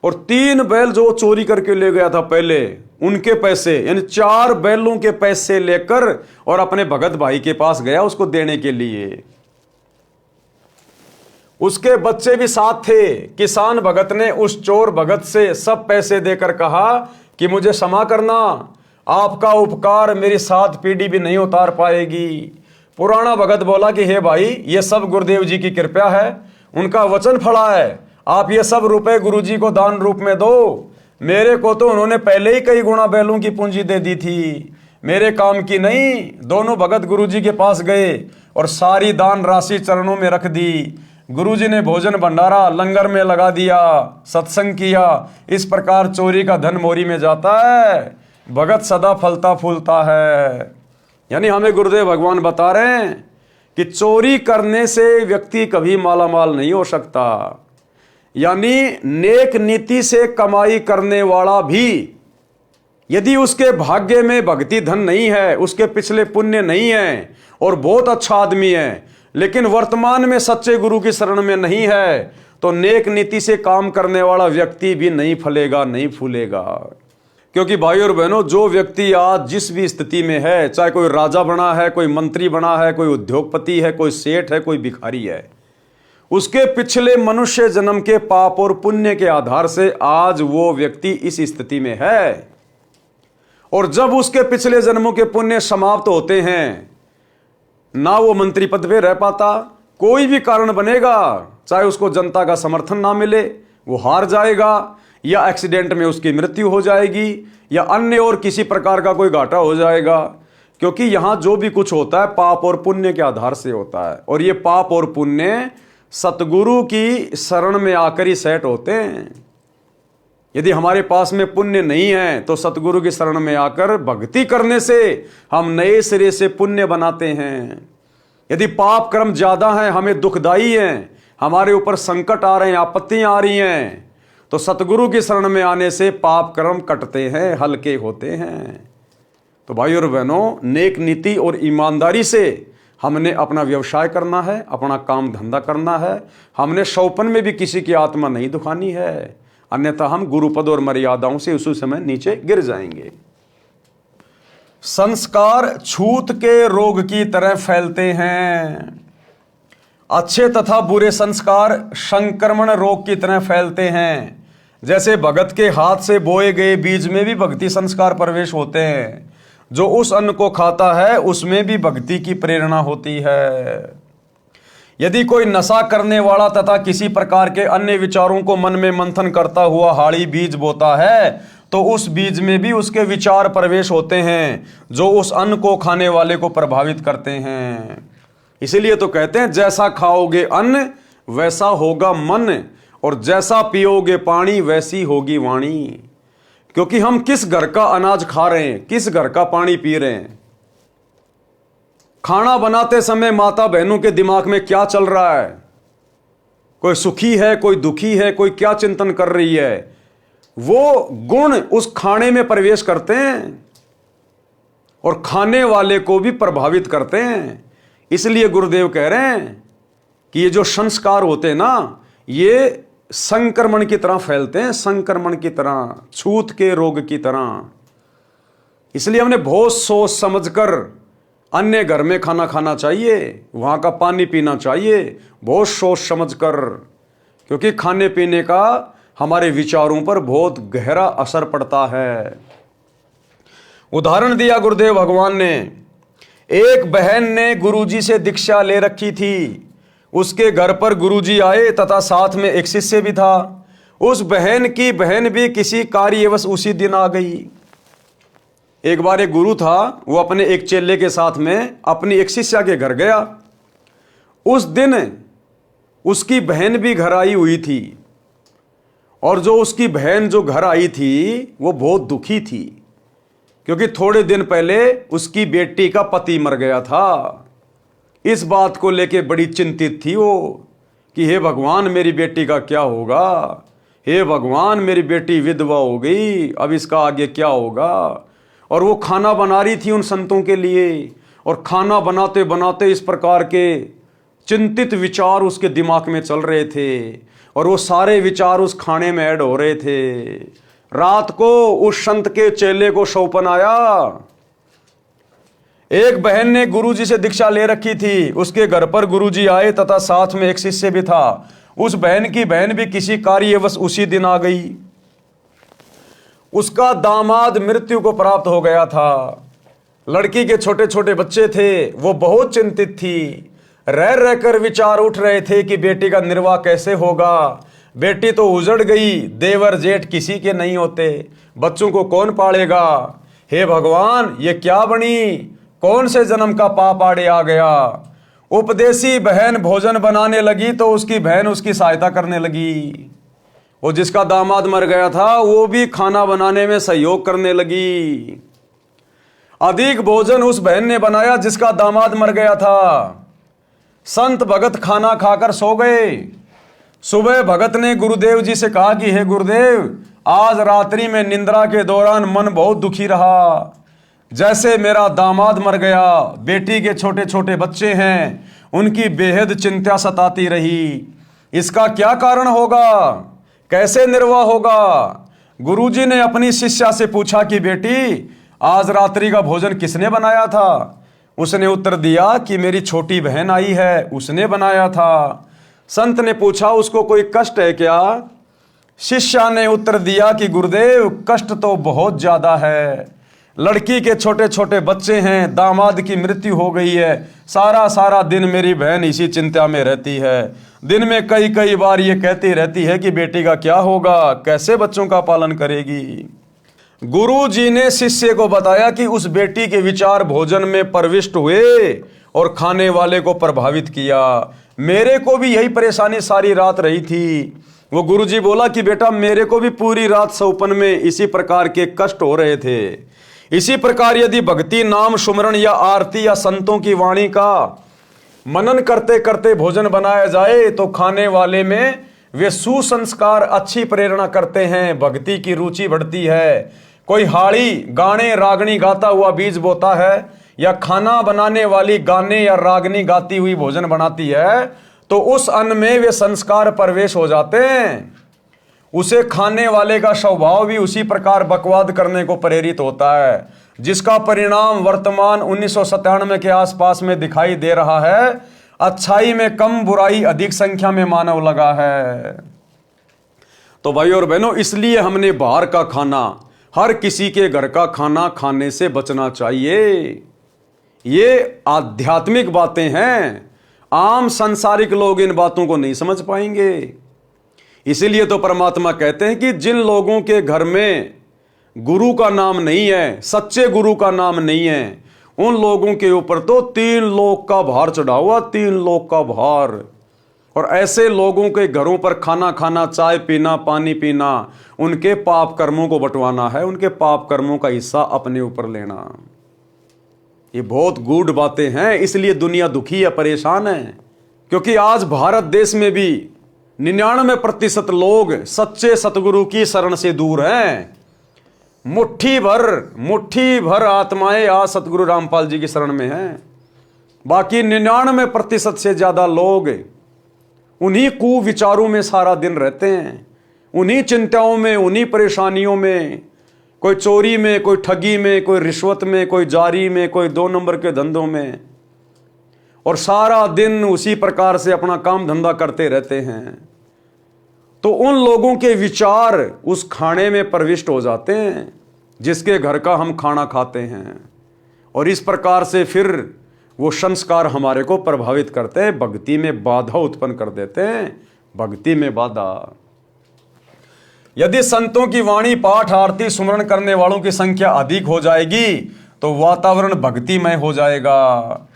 और 3 बैल जो चोरी करके ले गया था पहले, उनके पैसे, यानी 4 बैलों के पैसे लेकर और अपने भगत भाई के पास गया उसको देने के लिए। उसके बच्चे भी साथ थे। किसान भगत ने उस चोर भगत से सब पैसे देकर कहा कि मुझे क्षमा करना, आपका उपकार मेरी 7 पीढ़ी भी नहीं उतार पाएगी। पुराना भगत बोला कि हे भाई ये सब गुरुदेव जी की कृपा है, उनका वचन फला है, आप ये सब रुपए गुरुजी को दान रूप में दो। मेरे को तो उन्होंने पहले ही कई गुना बैलों की पूंजी दे दी थी, मेरे काम की नहीं। दोनों भगत गुरुजी के पास गए और सारी दान राशि चरणों में रख दी। गुरुजी ने भोजन भंडारा लंगर में लगा दिया, सत्संग किया। इस प्रकार चोरी का धन मोरी में जाता है, भगत सदा फलता फूलता है। यानी हमें गुरुदेव भगवान बता रहे हैं कि चोरी करने से व्यक्ति कभी मालामाल नहीं हो सकता। यानी नेक नीति से कमाई करने वाला भी यदि उसके भाग्य में भक्ति धन नहीं है, उसके पिछले पुण्य नहीं है और बहुत अच्छा आदमी है, लेकिन वर्तमान में सच्चे गुरु की शरण में नहीं है, तो नेक नीति से काम करने वाला व्यक्ति भी नहीं फलेगा, नहीं फूलेगा। क्योंकि भाई और बहनों, जो व्यक्ति आज जिस भी स्थिति में है, चाहे कोई राजा बना है, कोई मंत्री बना है, कोई उद्योगपति है, कोई सेठ है, कोई भिखारी है, उसके पिछले मनुष्य जन्म के पाप और पुण्य के आधार से आज वो व्यक्ति इस स्थिति में है। और जब उसके पिछले जन्मों के पुण्य समाप्त होते हैं, ना वो मंत्री पद पे रह पाता, कोई भी कारण बनेगा, चाहे उसको जनता का समर्थन ना मिले, वो हार जाएगा, या एक्सीडेंट में उसकी मृत्यु हो जाएगी, या अन्य और किसी प्रकार का कोई घाटा हो जाएगा, क्योंकि यहां जो भी कुछ होता है पाप और पुण्य के आधार से होता है, और ये पाप और पुण्य सतगुरु की शरण में आकर ही सेट होते हैं। यदि हमारे पास में पुण्य नहीं है तो सतगुरु की शरण में आकर भक्ति करने से हम नए सिरे से पुण्य बनाते हैं। यदि पाप कर्म ज्यादा है, हमें दुखदाई है, हमारे ऊपर संकट आ रहे हैं, आपत्तियां आ रही हैं, तो सतगुरु की शरण में आने से पाप कर्म कटते हैं, हल्के होते हैं। तो भाई और बहनों, नेक नीति और ईमानदारी से हमने अपना व्यवसाय करना है, अपना काम धंधा करना है। हमने शौपन में भी किसी की आत्मा नहीं दुखानी है, अन्यथा हम गुरुपद और मर्यादाओं से उसी समय नीचे गिर जाएंगे। संस्कार छूत के रोग की तरह फैलते हैं। अच्छे तथा बुरे संस्कार संक्रमण रोग की तरह फैलते हैं। जैसे भगत के हाथ से बोए गए बीज में भी भक्ति संस्कार प्रवेश होते हैं। जो उस अन्न को खाता है उसमें भी भक्ति की प्रेरणा होती है। यदि कोई नशा करने वाला तथा किसी प्रकार के अन्य विचारों को मन में मंथन करता हुआ हाड़ी बीज बोता है तो उस बीज में भी उसके विचार प्रवेश होते हैं जो उस अन्न को खाने वाले को प्रभावित करते हैं। इसीलिए तो कहते हैं जैसा खाओगे अन्न वैसा होगा मन, और जैसा पियोगे पानी वैसी होगी वाणी। क्योंकि हम किस घर का अनाज खा रहे हैं, किस घर का पानी पी रहे हैं। खाना बनाते समय माता बहनों के दिमाग में क्या चल रहा है, कोई सुखी है, कोई दुखी है, कोई क्या चिंतन कर रही है, वो गुण उस खाने में प्रवेश करते हैं और खाने वाले को भी प्रभावित करते हैं। इसलिए गुरुदेव कह रहे हैं कि ये जो संस्कार होते हैं ना, ये संक्रमण की तरह फैलते हैं, संक्रमण की तरह, छूत के रोग की तरह। इसलिए हमने बहुत सोच समझकर अन्य घर में खाना खाना चाहिए, वहां का पानी पीना चाहिए, बहुत सोच समझकर, क्योंकि खाने पीने का हमारे विचारों पर बहुत गहरा असर पड़ता है। उदाहरण दिया गुरुदेव भगवान ने। एक बहन ने गुरुजी से दीक्षा ले रखी थी। उसके घर पर गुरुजी आए तथा साथ में एक शिष्य भी था। उस बहन की बहन भी किसी कार्यवश उसी दिन आ गई। एक बार एक गुरु था, वो अपने एक चेले के साथ में अपनी एक शिष्या के घर गया। उस दिन उसकी बहन भी घर आई हुई थी, और जो उसकी बहन जो घर आई थी वो बहुत दुखी थी, क्योंकि थोड़े दिन पहले उसकी बेटी का पति मर गया था। इस बात को लेके बड़ी चिंतित थी वो कि हे भगवान मेरी बेटी का क्या होगा, हे भगवान मेरी बेटी विधवा हो गई, अब इसका आगे क्या होगा। और वो खाना बना रही थी उन संतों के लिए, और खाना बनाते बनाते इस प्रकार के चिंतित विचार उसके दिमाग में चल रहे थे, और वो सारे विचार उस खाने में ऐड हो रहे थे। रात को उस संत के चेले को सौपन आया। एक बहन ने गुरुजी से दीक्षा ले रखी थी, उसके घर पर गुरुजी आए तथा साथ में एक शिष्य भी था। उस बहन की बहन भी किसी कार्यवश उसी दिन आ गई। उसका दामाद मृत्यु को प्राप्त हो गया था। लड़की के छोटे छोटे बच्चे थे, वो बहुत चिंतित थी। रह रहकर विचार उठ रहे थे कि बेटी का निर्वाह कैसे होगा। बेटी तो उजड़ गई, देवर जेठ किसी के नहीं होते, बच्चों को कौन पालेगा। हे भगवान ये क्या बनी, कौन से जन्म का पाप आड़े आ गया। उपदेशी बहन भोजन बनाने लगी तो उसकी बहन उसकी सहायता करने लगी। वो जिसका दामाद मर गया था वो भी खाना बनाने में सहयोग करने लगी। अधिक भोजन उस बहन ने बनाया जिसका दामाद मर गया था। संत भगत खाना खाकर सो गए। सुबह भगत ने गुरुदेव जी से कहा कि हे गुरुदेव, आज रात्रि में निंद्रा के दौरान मन बहुत दुखी रहा। जैसे मेरा दामाद मर गया, बेटी के छोटे छोटे बच्चे हैं, उनकी बेहद चिंता सताती रही। इसका क्या कारण होगा, कैसे निर्वाह होगा। गुरुजी ने अपनी शिष्या से पूछा कि बेटी आज रात्रि का भोजन किसने बनाया था। उसने उत्तर दिया कि मेरी छोटी बहन आई है, उसने बनाया था। संत ने पूछा उसको कोई कष्ट है क्या। शिष्या ने उत्तर दिया कि गुरुदेव कष्ट तो बहुत ज्यादा है। लड़की के छोटे छोटे बच्चे हैं, दामाद की मृत्यु हो गई है, सारा सारा दिन मेरी बहन इसी चिंता में रहती है। दिन में कई कई बार ये कहती रहती है कि बेटी का क्या होगा, कैसे बच्चों का पालन करेगी। गुरु जी ने शिष्य को बताया कि उस बेटी के विचार भोजन में प्रविष्ट हुए और खाने वाले को प्रभावित किया। मेरे को भी यही परेशानी सारी रात रही थी। वो गुरुजी बोला कि बेटा मेरे को भी पूरी रात सौपन में इसी प्रकार के कष्ट हो रहे थे। इसी प्रकार यदि भक्ति नाम सुमरण या आरती या संतों की वाणी का मनन करते करते भोजन बनाया जाए तो खाने वाले में वे सुसंस्कार अच्छी प्रेरणा करते हैं, भक्ति की रुचि बढ़ती है। कोई हाड़ी गाने रागनी गाता हुआ बीज बोता है या खाना बनाने वाली गाने या रागनी गाती हुई भोजन बनाती है तो उस अन्न में वे संस्कार प्रवेश हो जाते हैं। उसे खाने वाले का स्वभाव भी उसी प्रकार बकवाद करने को प्रेरित होता है, जिसका परिणाम वर्तमान 1997 के आसपास में दिखाई दे रहा है। अच्छाई में कम, बुराई अधिक संख्या में मानव लगा है। तो भाई और बहनों, इसलिए हमने बाहर का खाना, हर किसी के घर का खाना खाने से बचना चाहिए। ये आध्यात्मिक बातें हैं, आम सांसारिक लोग इन बातों को नहीं समझ पाएंगे। इसीलिए तो परमात्मा कहते हैं कि जिन लोगों के घर में गुरु का नाम नहीं है, सच्चे गुरु का नाम नहीं है, उन लोगों के ऊपर तो 3 लोक का भार चढ़ा हुआ, 3 लोक का भार। और ऐसे लोगों के घरों पर खाना खाना, चाय पीना, पानी पीना, उनके पाप कर्मों को बंटवाना है, उनके पाप कर्मों का हिस्सा अपने ऊपर लेना। ये बहुत गूढ़ बातें हैं। इसलिए दुनिया दुखी है, परेशान है, क्योंकि आज भारत देश में भी 99% लोग सच्चे सतगुरु की शरण से दूर हैं। मुट्ठी भर आत्माएं आज सतगुरु रामपाल जी की शरण में हैं। बाकी 99% से ज्यादा लोग उन्हीं कुविचारों में सारा दिन रहते हैं, उन्हीं चिंताओं में, उन्हीं परेशानियों में, कोई चोरी में, कोई ठगी में, कोई रिश्वत में, कोई जारी में, कोई 2 नंबर के धंधों में, और सारा दिन उसी प्रकार से अपना काम धंधा करते रहते हैं। तो उन लोगों के विचार उस खाने में प्रविष्ट हो जाते हैं जिसके घर का हम खाना खाते हैं, और इस प्रकार से फिर वो संस्कार हमारे को प्रभावित करते हैं, भक्ति में बाधा उत्पन्न कर देते हैं। भक्ति में बाधा, यदि संतों की वाणी, पाठ, आरती, सुमरण करने वालों की संख्या अधिक हो जाएगी तो वातावरण भक्तिमय हो जाएगा।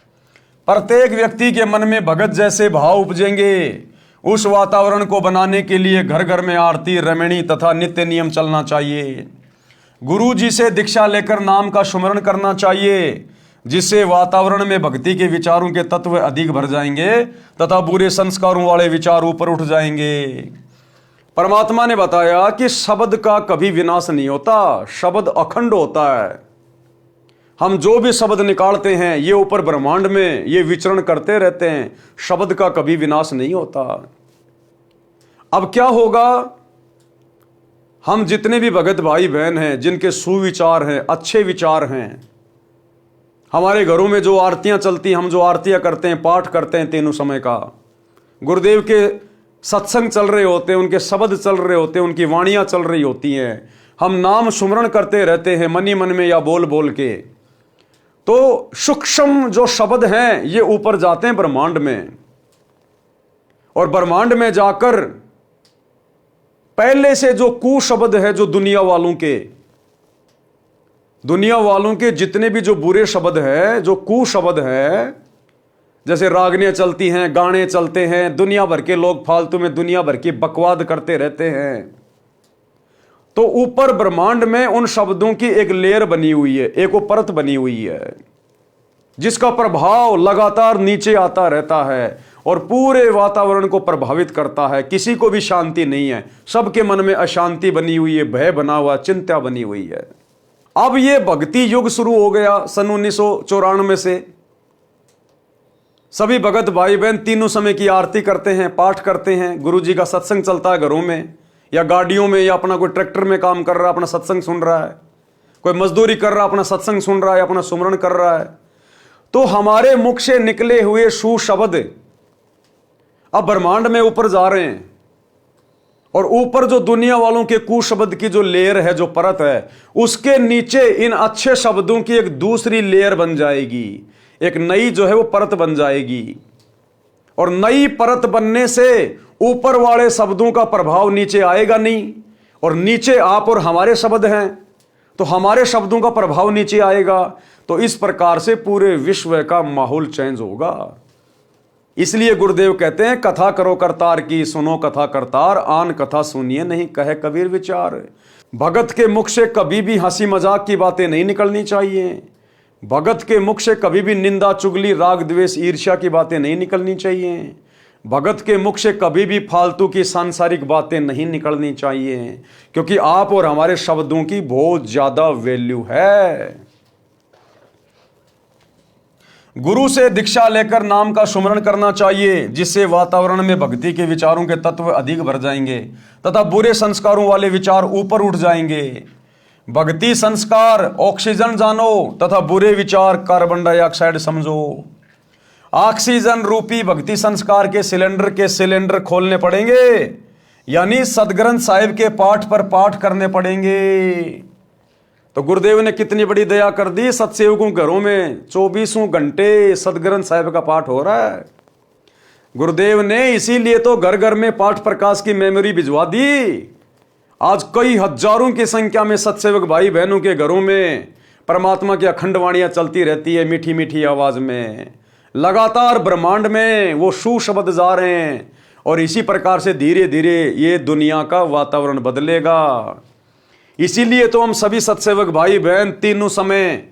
प्रत्येक व्यक्ति के मन में भगत जैसे भाव उपजेंगे। उस वातावरण को बनाने के लिए घर घर में आरती, रमणी तथा नित्य नियम चलना चाहिए। गुरु जी से दीक्षा लेकर नाम का सुमरण करना चाहिए, जिससे वातावरण में भक्ति के विचारों के तत्व अधिक भर जाएंगे तथा बुरे संस्कारों वाले विचार ऊपर उठ जाएंगे। परमात्मा ने बताया कि शब्द का कभी विनाश नहीं होता, शब्द अखंड होता है। हम जो भी शब्द निकालते हैं ये ऊपर ब्रह्मांड में ये विचरण करते रहते हैं, शब्द का कभी विनाश नहीं होता। अब क्या होगा, हम जितने भी भगत भाई बहन हैं जिनके सुविचार हैं, अच्छे विचार हैं, हमारे घरों में जो आरतियां चलती, हम जो आरतियां करते हैं, पाठ करते हैं तीनों समय का, गुरुदेव के सत्संग चल रहे होते हैं, उनके शब्द चल रहे होते हैं, उनकी वाणियां चल रही होती हैं, हम नाम सुमरण करते रहते हैं मन ही मन में या बोल बोल के, तो सूक्ष्म जो शब्द हैं ये ऊपर जाते हैं ब्रह्मांड में, और ब्रह्मांड में जाकर पहले से जो कुशब्द है, जो दुनिया वालों के जितने भी जो बुरे शब्द है, जो कुशब्द है, जैसे रागनियां चलती हैं, गाने चलते हैं, दुनिया भर के लोग फालतू में दुनिया भर की बकवाद करते रहते हैं, तो ऊपर ब्रह्मांड में उन शब्दों की एक लेयर बनी हुई है, एक वो परत बनी हुई है, जिसका प्रभाव लगातार नीचे आता रहता है और पूरे वातावरण को प्रभावित करता है। किसी को भी शांति नहीं है, सबके मन में अशांति बनी हुई है, भय बना हुआ, चिंता बनी हुई है। अब ये भक्ति युग शुरू हो गया सन 1994 से। सभी भगत भाई बहन तीनों समय की आरती करते हैं, पाठ करते हैं, गुरु जी का सत्संग चलता है घरों में या गाड़ियों में, या अपना कोई ट्रैक्टर में काम कर रहा है, अपना सत्संग सुन रहा है, कोई मजदूरी कर रहा है, अपना सत्संग सुन रहा है, अपना सुमरण कर रहा है। तो हमारे मुख से निकले हुए सुशब्द अब ब्रह्मांड में ऊपर जा रहे हैं, और ऊपर जो दुनिया वालों के कुशब्द की जो लेयर है, जो परत है, उसके नीचे इन अच्छे शब्दों की एक दूसरी लेयर बन जाएगी, एक नई जो है वो परत बन जाएगी। और नई परत बनने से ऊपर वाले शब्दों का प्रभाव नीचे आएगा नहीं, और नीचे आप और हमारे शब्द हैं, तो हमारे शब्दों का प्रभाव नीचे आएगा, तो इस प्रकार से पूरे विश्व का माहौल चेंज होगा। इसलिए गुरुदेव कहते हैं, कथा करो करतार की, सुनो कथा करतार, आन कथा सुनिए नहीं कहे कबीर विचार। भगत के मुख से कभी भी हंसी मजाक की बातें नहीं निकलनी चाहिए। भगत के मुख से कभी भी निंदा चुगली राग द्वेष ईर्ष्या की बातें नहीं निकलनी चाहिए। भगत के मुख से कभी भी फालतू की सांसारिक बातें नहीं निकलनी चाहिए, क्योंकि आप और हमारे शब्दों की बहुत ज्यादा वैल्यू है। गुरु से दीक्षा लेकर नाम का सुमरण करना चाहिए, जिससे वातावरण में भक्ति के विचारों के तत्व अधिक भर जाएंगे तथा बुरे संस्कारों वाले विचार ऊपर उठ जाएंगे। भक्ति संस्कार ऑक्सीजन जानो तथा बुरे विचार कार्बन डाइऑक्साइड समझो। ऑक्सीजन रूपी भक्ति संस्कार के सिलेंडर खोलने पड़ेंगे, यानी सदग्रंथ साहिब के पाठ पर पाठ करने पड़ेंगे। तो गुरुदेव ने कितनी बड़ी दया कर दी, सत्सेवकों घरों में 24 घंटे सदग्रंथ साहिब का पाठ हो रहा है। गुरुदेव ने इसीलिए तो घर घर में पाठ प्रकाश की मेमोरी भिजवा दी। आज कई हजारों की संख्या में सत्सेवक भाई बहनों के घरों में परमात्मा की अखंड वाणियां चलती रहती है, मीठी मीठी आवाज में। लगातार ब्रह्मांड में वो सुशब्द जा रहे हैं, और इसी प्रकार से धीरे धीरे ये दुनिया का वातावरण बदलेगा। इसीलिए तो हम सभी सत्सेवक भाई बहन तीनों समय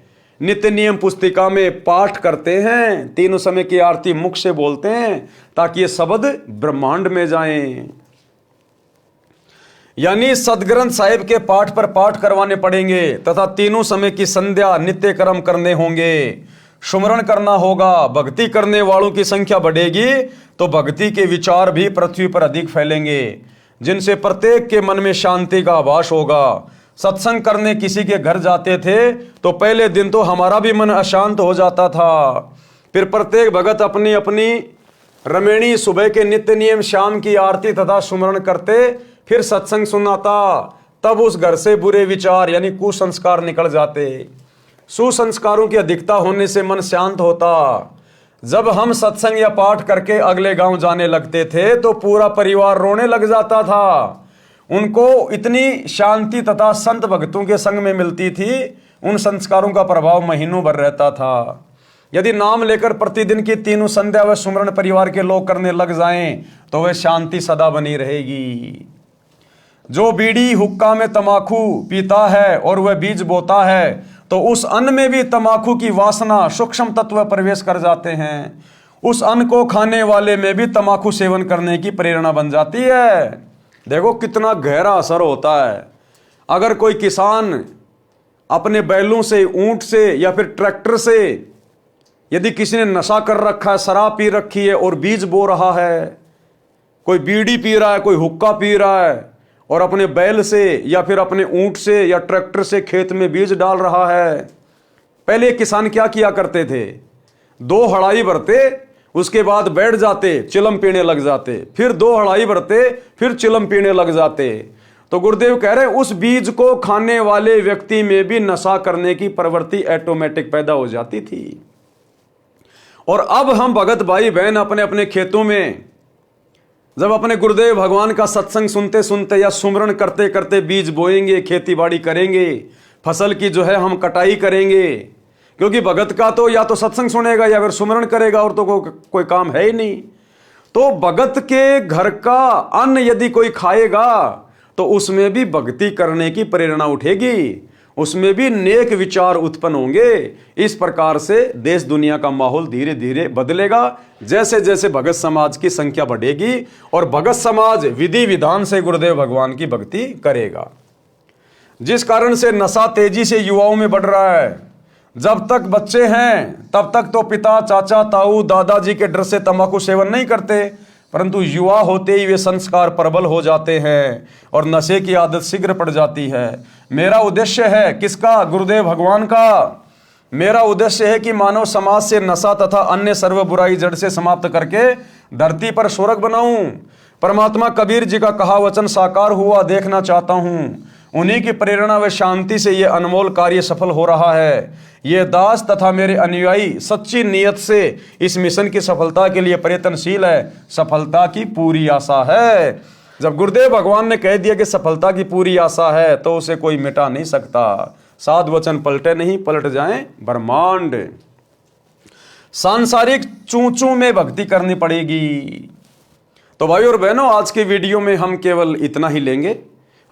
नित्य नियम पुस्तिका में पाठ करते हैं, तीनों समय की आरती मुख से बोलते हैं, ताकि ये शब्द ब्रह्मांड में जाएं। यानी सदग्रंथ साहिब के पाठ पर पाठ करवाने पड़ेंगे तथा तीनों समय की संध्या नित्य कर्म करने होंगे, सुमरण करना होगा। भक्ति करने वालों की संख्या बढ़ेगी तो भक्ति के विचार भी पृथ्वी पर अधिक फैलेंगे, जिनसे प्रत्येक के मन में शांति का आभास होगा। सत्संग करने किसी के घर जाते थे तो पहले दिन तो हमारा भी मन अशांत हो जाता था, फिर प्रत्येक भगत अपनी अपनी रमेणी सुबह के नित्य नियम शाम की आरती तथा सुमरण करते, फिर सत्संग सुनाता, तब उस घर से बुरे विचार यानी कुसंस्कार निकल जाते। सुसंस्कारों की अधिकता होने से मन शांत होता। जब हम सत्संग या पाठ करके अगले गांव जाने लगते थे तो पूरा परिवार रोने लग जाता था। उनको इतनी शांति तथा संत भक्तों के संग में मिलती थी, उन संस्कारों का प्रभाव महीनों भर रहता था। यदि नाम लेकर प्रतिदिन की तीनों संध्या व सुमरण परिवार के लोग करने लग जाएं तो वह शांति सदा बनी रहेगी। जो बीड़ी हुक्का में तमाकू पीता है और वह बीज बोता है, तो उस अन्न में भी तमाकू की वासना सूक्ष्म तत्व प्रवेश कर जाते हैं। उस अन्न को खाने वाले में भी तमाकू सेवन करने की प्रेरणा बन जाती है। देखो कितना गहरा असर होता है। अगर कोई किसान अपने बैलों से, ऊंट से या फिर ट्रैक्टर से, यदि किसी ने नशा कर रखा है, शराब पी रखी है और बीज बो रहा है, कोई बीड़ी पी रहा है, कोई हुक्का पी रहा है और अपने बैल से या फिर अपने ऊंट से या ट्रैक्टर से खेत में बीज डाल रहा है, पहले किसान क्या किया करते थे? 2 हड़ाई भरते, उसके बाद बैठ जाते, चिलम पीने लग जाते, फिर 2 हड़ाई भरते, फिर चिलम पीने लग जाते। तो गुरुदेव कह रहे हैं उस बीज को खाने वाले व्यक्ति में भी नशा करने की प्रवृत्ति ऑटोमेटिक पैदा हो जाती थी। और अब हम भगत भाई बहन अपने अपने खेतों में जब अपने गुरुदेव भगवान का सत्संग सुनते सुनते या सुमरण करते करते बीज बोएंगे, खेती बाड़ी करेंगे, फसल की जो है हम कटाई करेंगे, क्योंकि भगत का तो या तो सत्संग सुनेगा या फिर सुमरण करेगा, और तो कोई काम है ही नहीं। तो भगत के घर का अन्न यदि कोई खाएगा तो उसमें भी भक्ति करने की प्रेरणा उठेगी, उसमें भी नेक विचार उत्पन्न होंगे। इस प्रकार से देश दुनिया का माहौल धीरे धीरे बदलेगा, जैसे जैसे भगत समाज की संख्या बढ़ेगी और भगत समाज विधि विधान से गुरुदेव भगवान की भक्ति करेगा। जिस कारण से नशा तेजी से युवाओं में बढ़ रहा है। जब तक बच्चे हैं तब तक तो पिता, चाचा, ताऊ, दादाजी के डर से तंबाकू सेवन नहीं करते, परंतु युवा होते ही वे संस्कार प्रबल हो जाते हैं और नशे की आदत शीघ्र पड़ जाती है। मेरा उद्देश्य है किसका? गुरुदेव भगवान का। मेरा उद्देश्य है कि मानव समाज से नशा तथा अन्य सर्व बुराई जड़ से समाप्त करके धरती पर स्वर्ग बनाऊं। परमात्मा कबीर जी का कहा वचन साकार हुआ देखना चाहता हूं। उन्हीं की प्रेरणा व शांति से यह अनमोल कार्य सफल हो रहा है। ये दास तथा मेरे अनुयायी सच्ची नियत से इस मिशन की सफलता के लिए प्रयत्नशील है। सफलता की पूरी आशा है। जब गुरुदेव भगवान ने कह दिया कि सफलता की पूरी आशा है तो उसे कोई मिटा नहीं सकता। साध वचन पलटे नहीं, पलट जाएं ब्रह्मांड। सांसारिक चूं-चूं में भक्ति करनी पड़ेगी। तो भाई और बहनों, आज के वीडियो में हम केवल इतना ही लेंगे।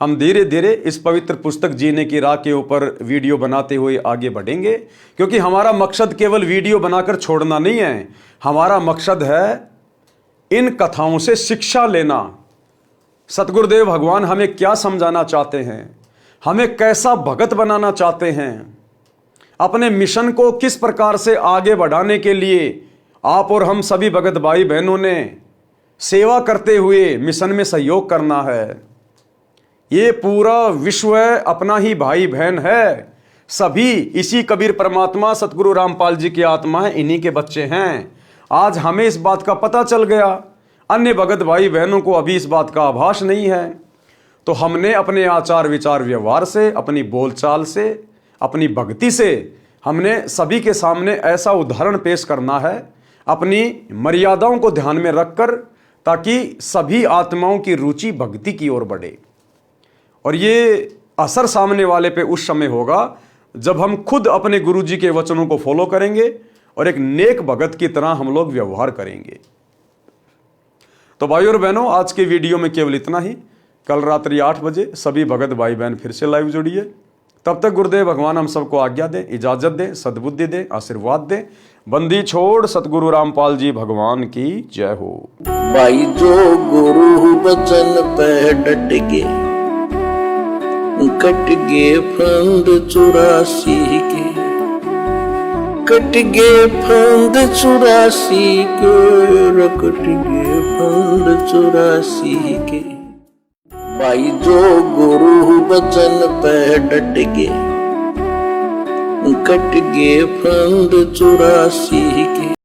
हम धीरे धीरे इस पवित्र पुस्तक जीने की राह के ऊपर वीडियो बनाते हुए आगे बढ़ेंगे, क्योंकि हमारा मकसद केवल वीडियो बनाकर छोड़ना नहीं है। हमारा मकसद है इन कथाओं से शिक्षा लेना। सतगुरुदेव भगवान हमें क्या समझाना चाहते हैं, हमें कैसा भगत बनाना चाहते हैं, अपने मिशन को किस प्रकार से आगे बढ़ाने के लिए आप और हम सभी भगत भाई बहनों ने सेवा करते हुए मिशन में सहयोग करना है। ये पूरा विश्व अपना ही भाई बहन है। सभी इसी कबीर परमात्मा सतगुरु रामपाल जी की आत्मा है, इन्हीं के बच्चे हैं। आज हमें इस बात का पता चल गया, अन्य भगत भाई बहनों को अभी इस बात का आभास नहीं है। तो हमने अपने आचार विचार व्यवहार से, अपनी बोलचाल से, अपनी भक्ति से हमने सभी के सामने ऐसा उदाहरण पेश करना है, अपनी मर्यादाओं को ध्यान में रखकर, ताकि सभी आत्माओं की रुचि भक्ति की ओर बढ़े। और ये असर सामने वाले पे उस समय होगा जब हम खुद अपने गुरुजी के वचनों को फॉलो करेंगे और एक नेक भगत की तरह हम लोग व्यवहार करेंगे। तो भाई और बहनों, आज के वीडियो में केवल इतना ही। कल रात्रि 8 बजे सभी भगत भाई बहन फिर से लाइव जुड़िए। तब तक गुरुदेव भगवान हम सबको आज्ञा दें, इजाजत दें, सद्बुद्धि दें, आशीर्वाद दें। बंदी छोड़ सतगुरु रामपाल जी भगवान की जय हो। भाई जो गुरु बचन पे डट के, कट गे फंद 84 के, कट गे फंद 84 के, कट गे फंद 84 के। भाई जो गुरु बचन पे डट के, कट गे फंद 84 के।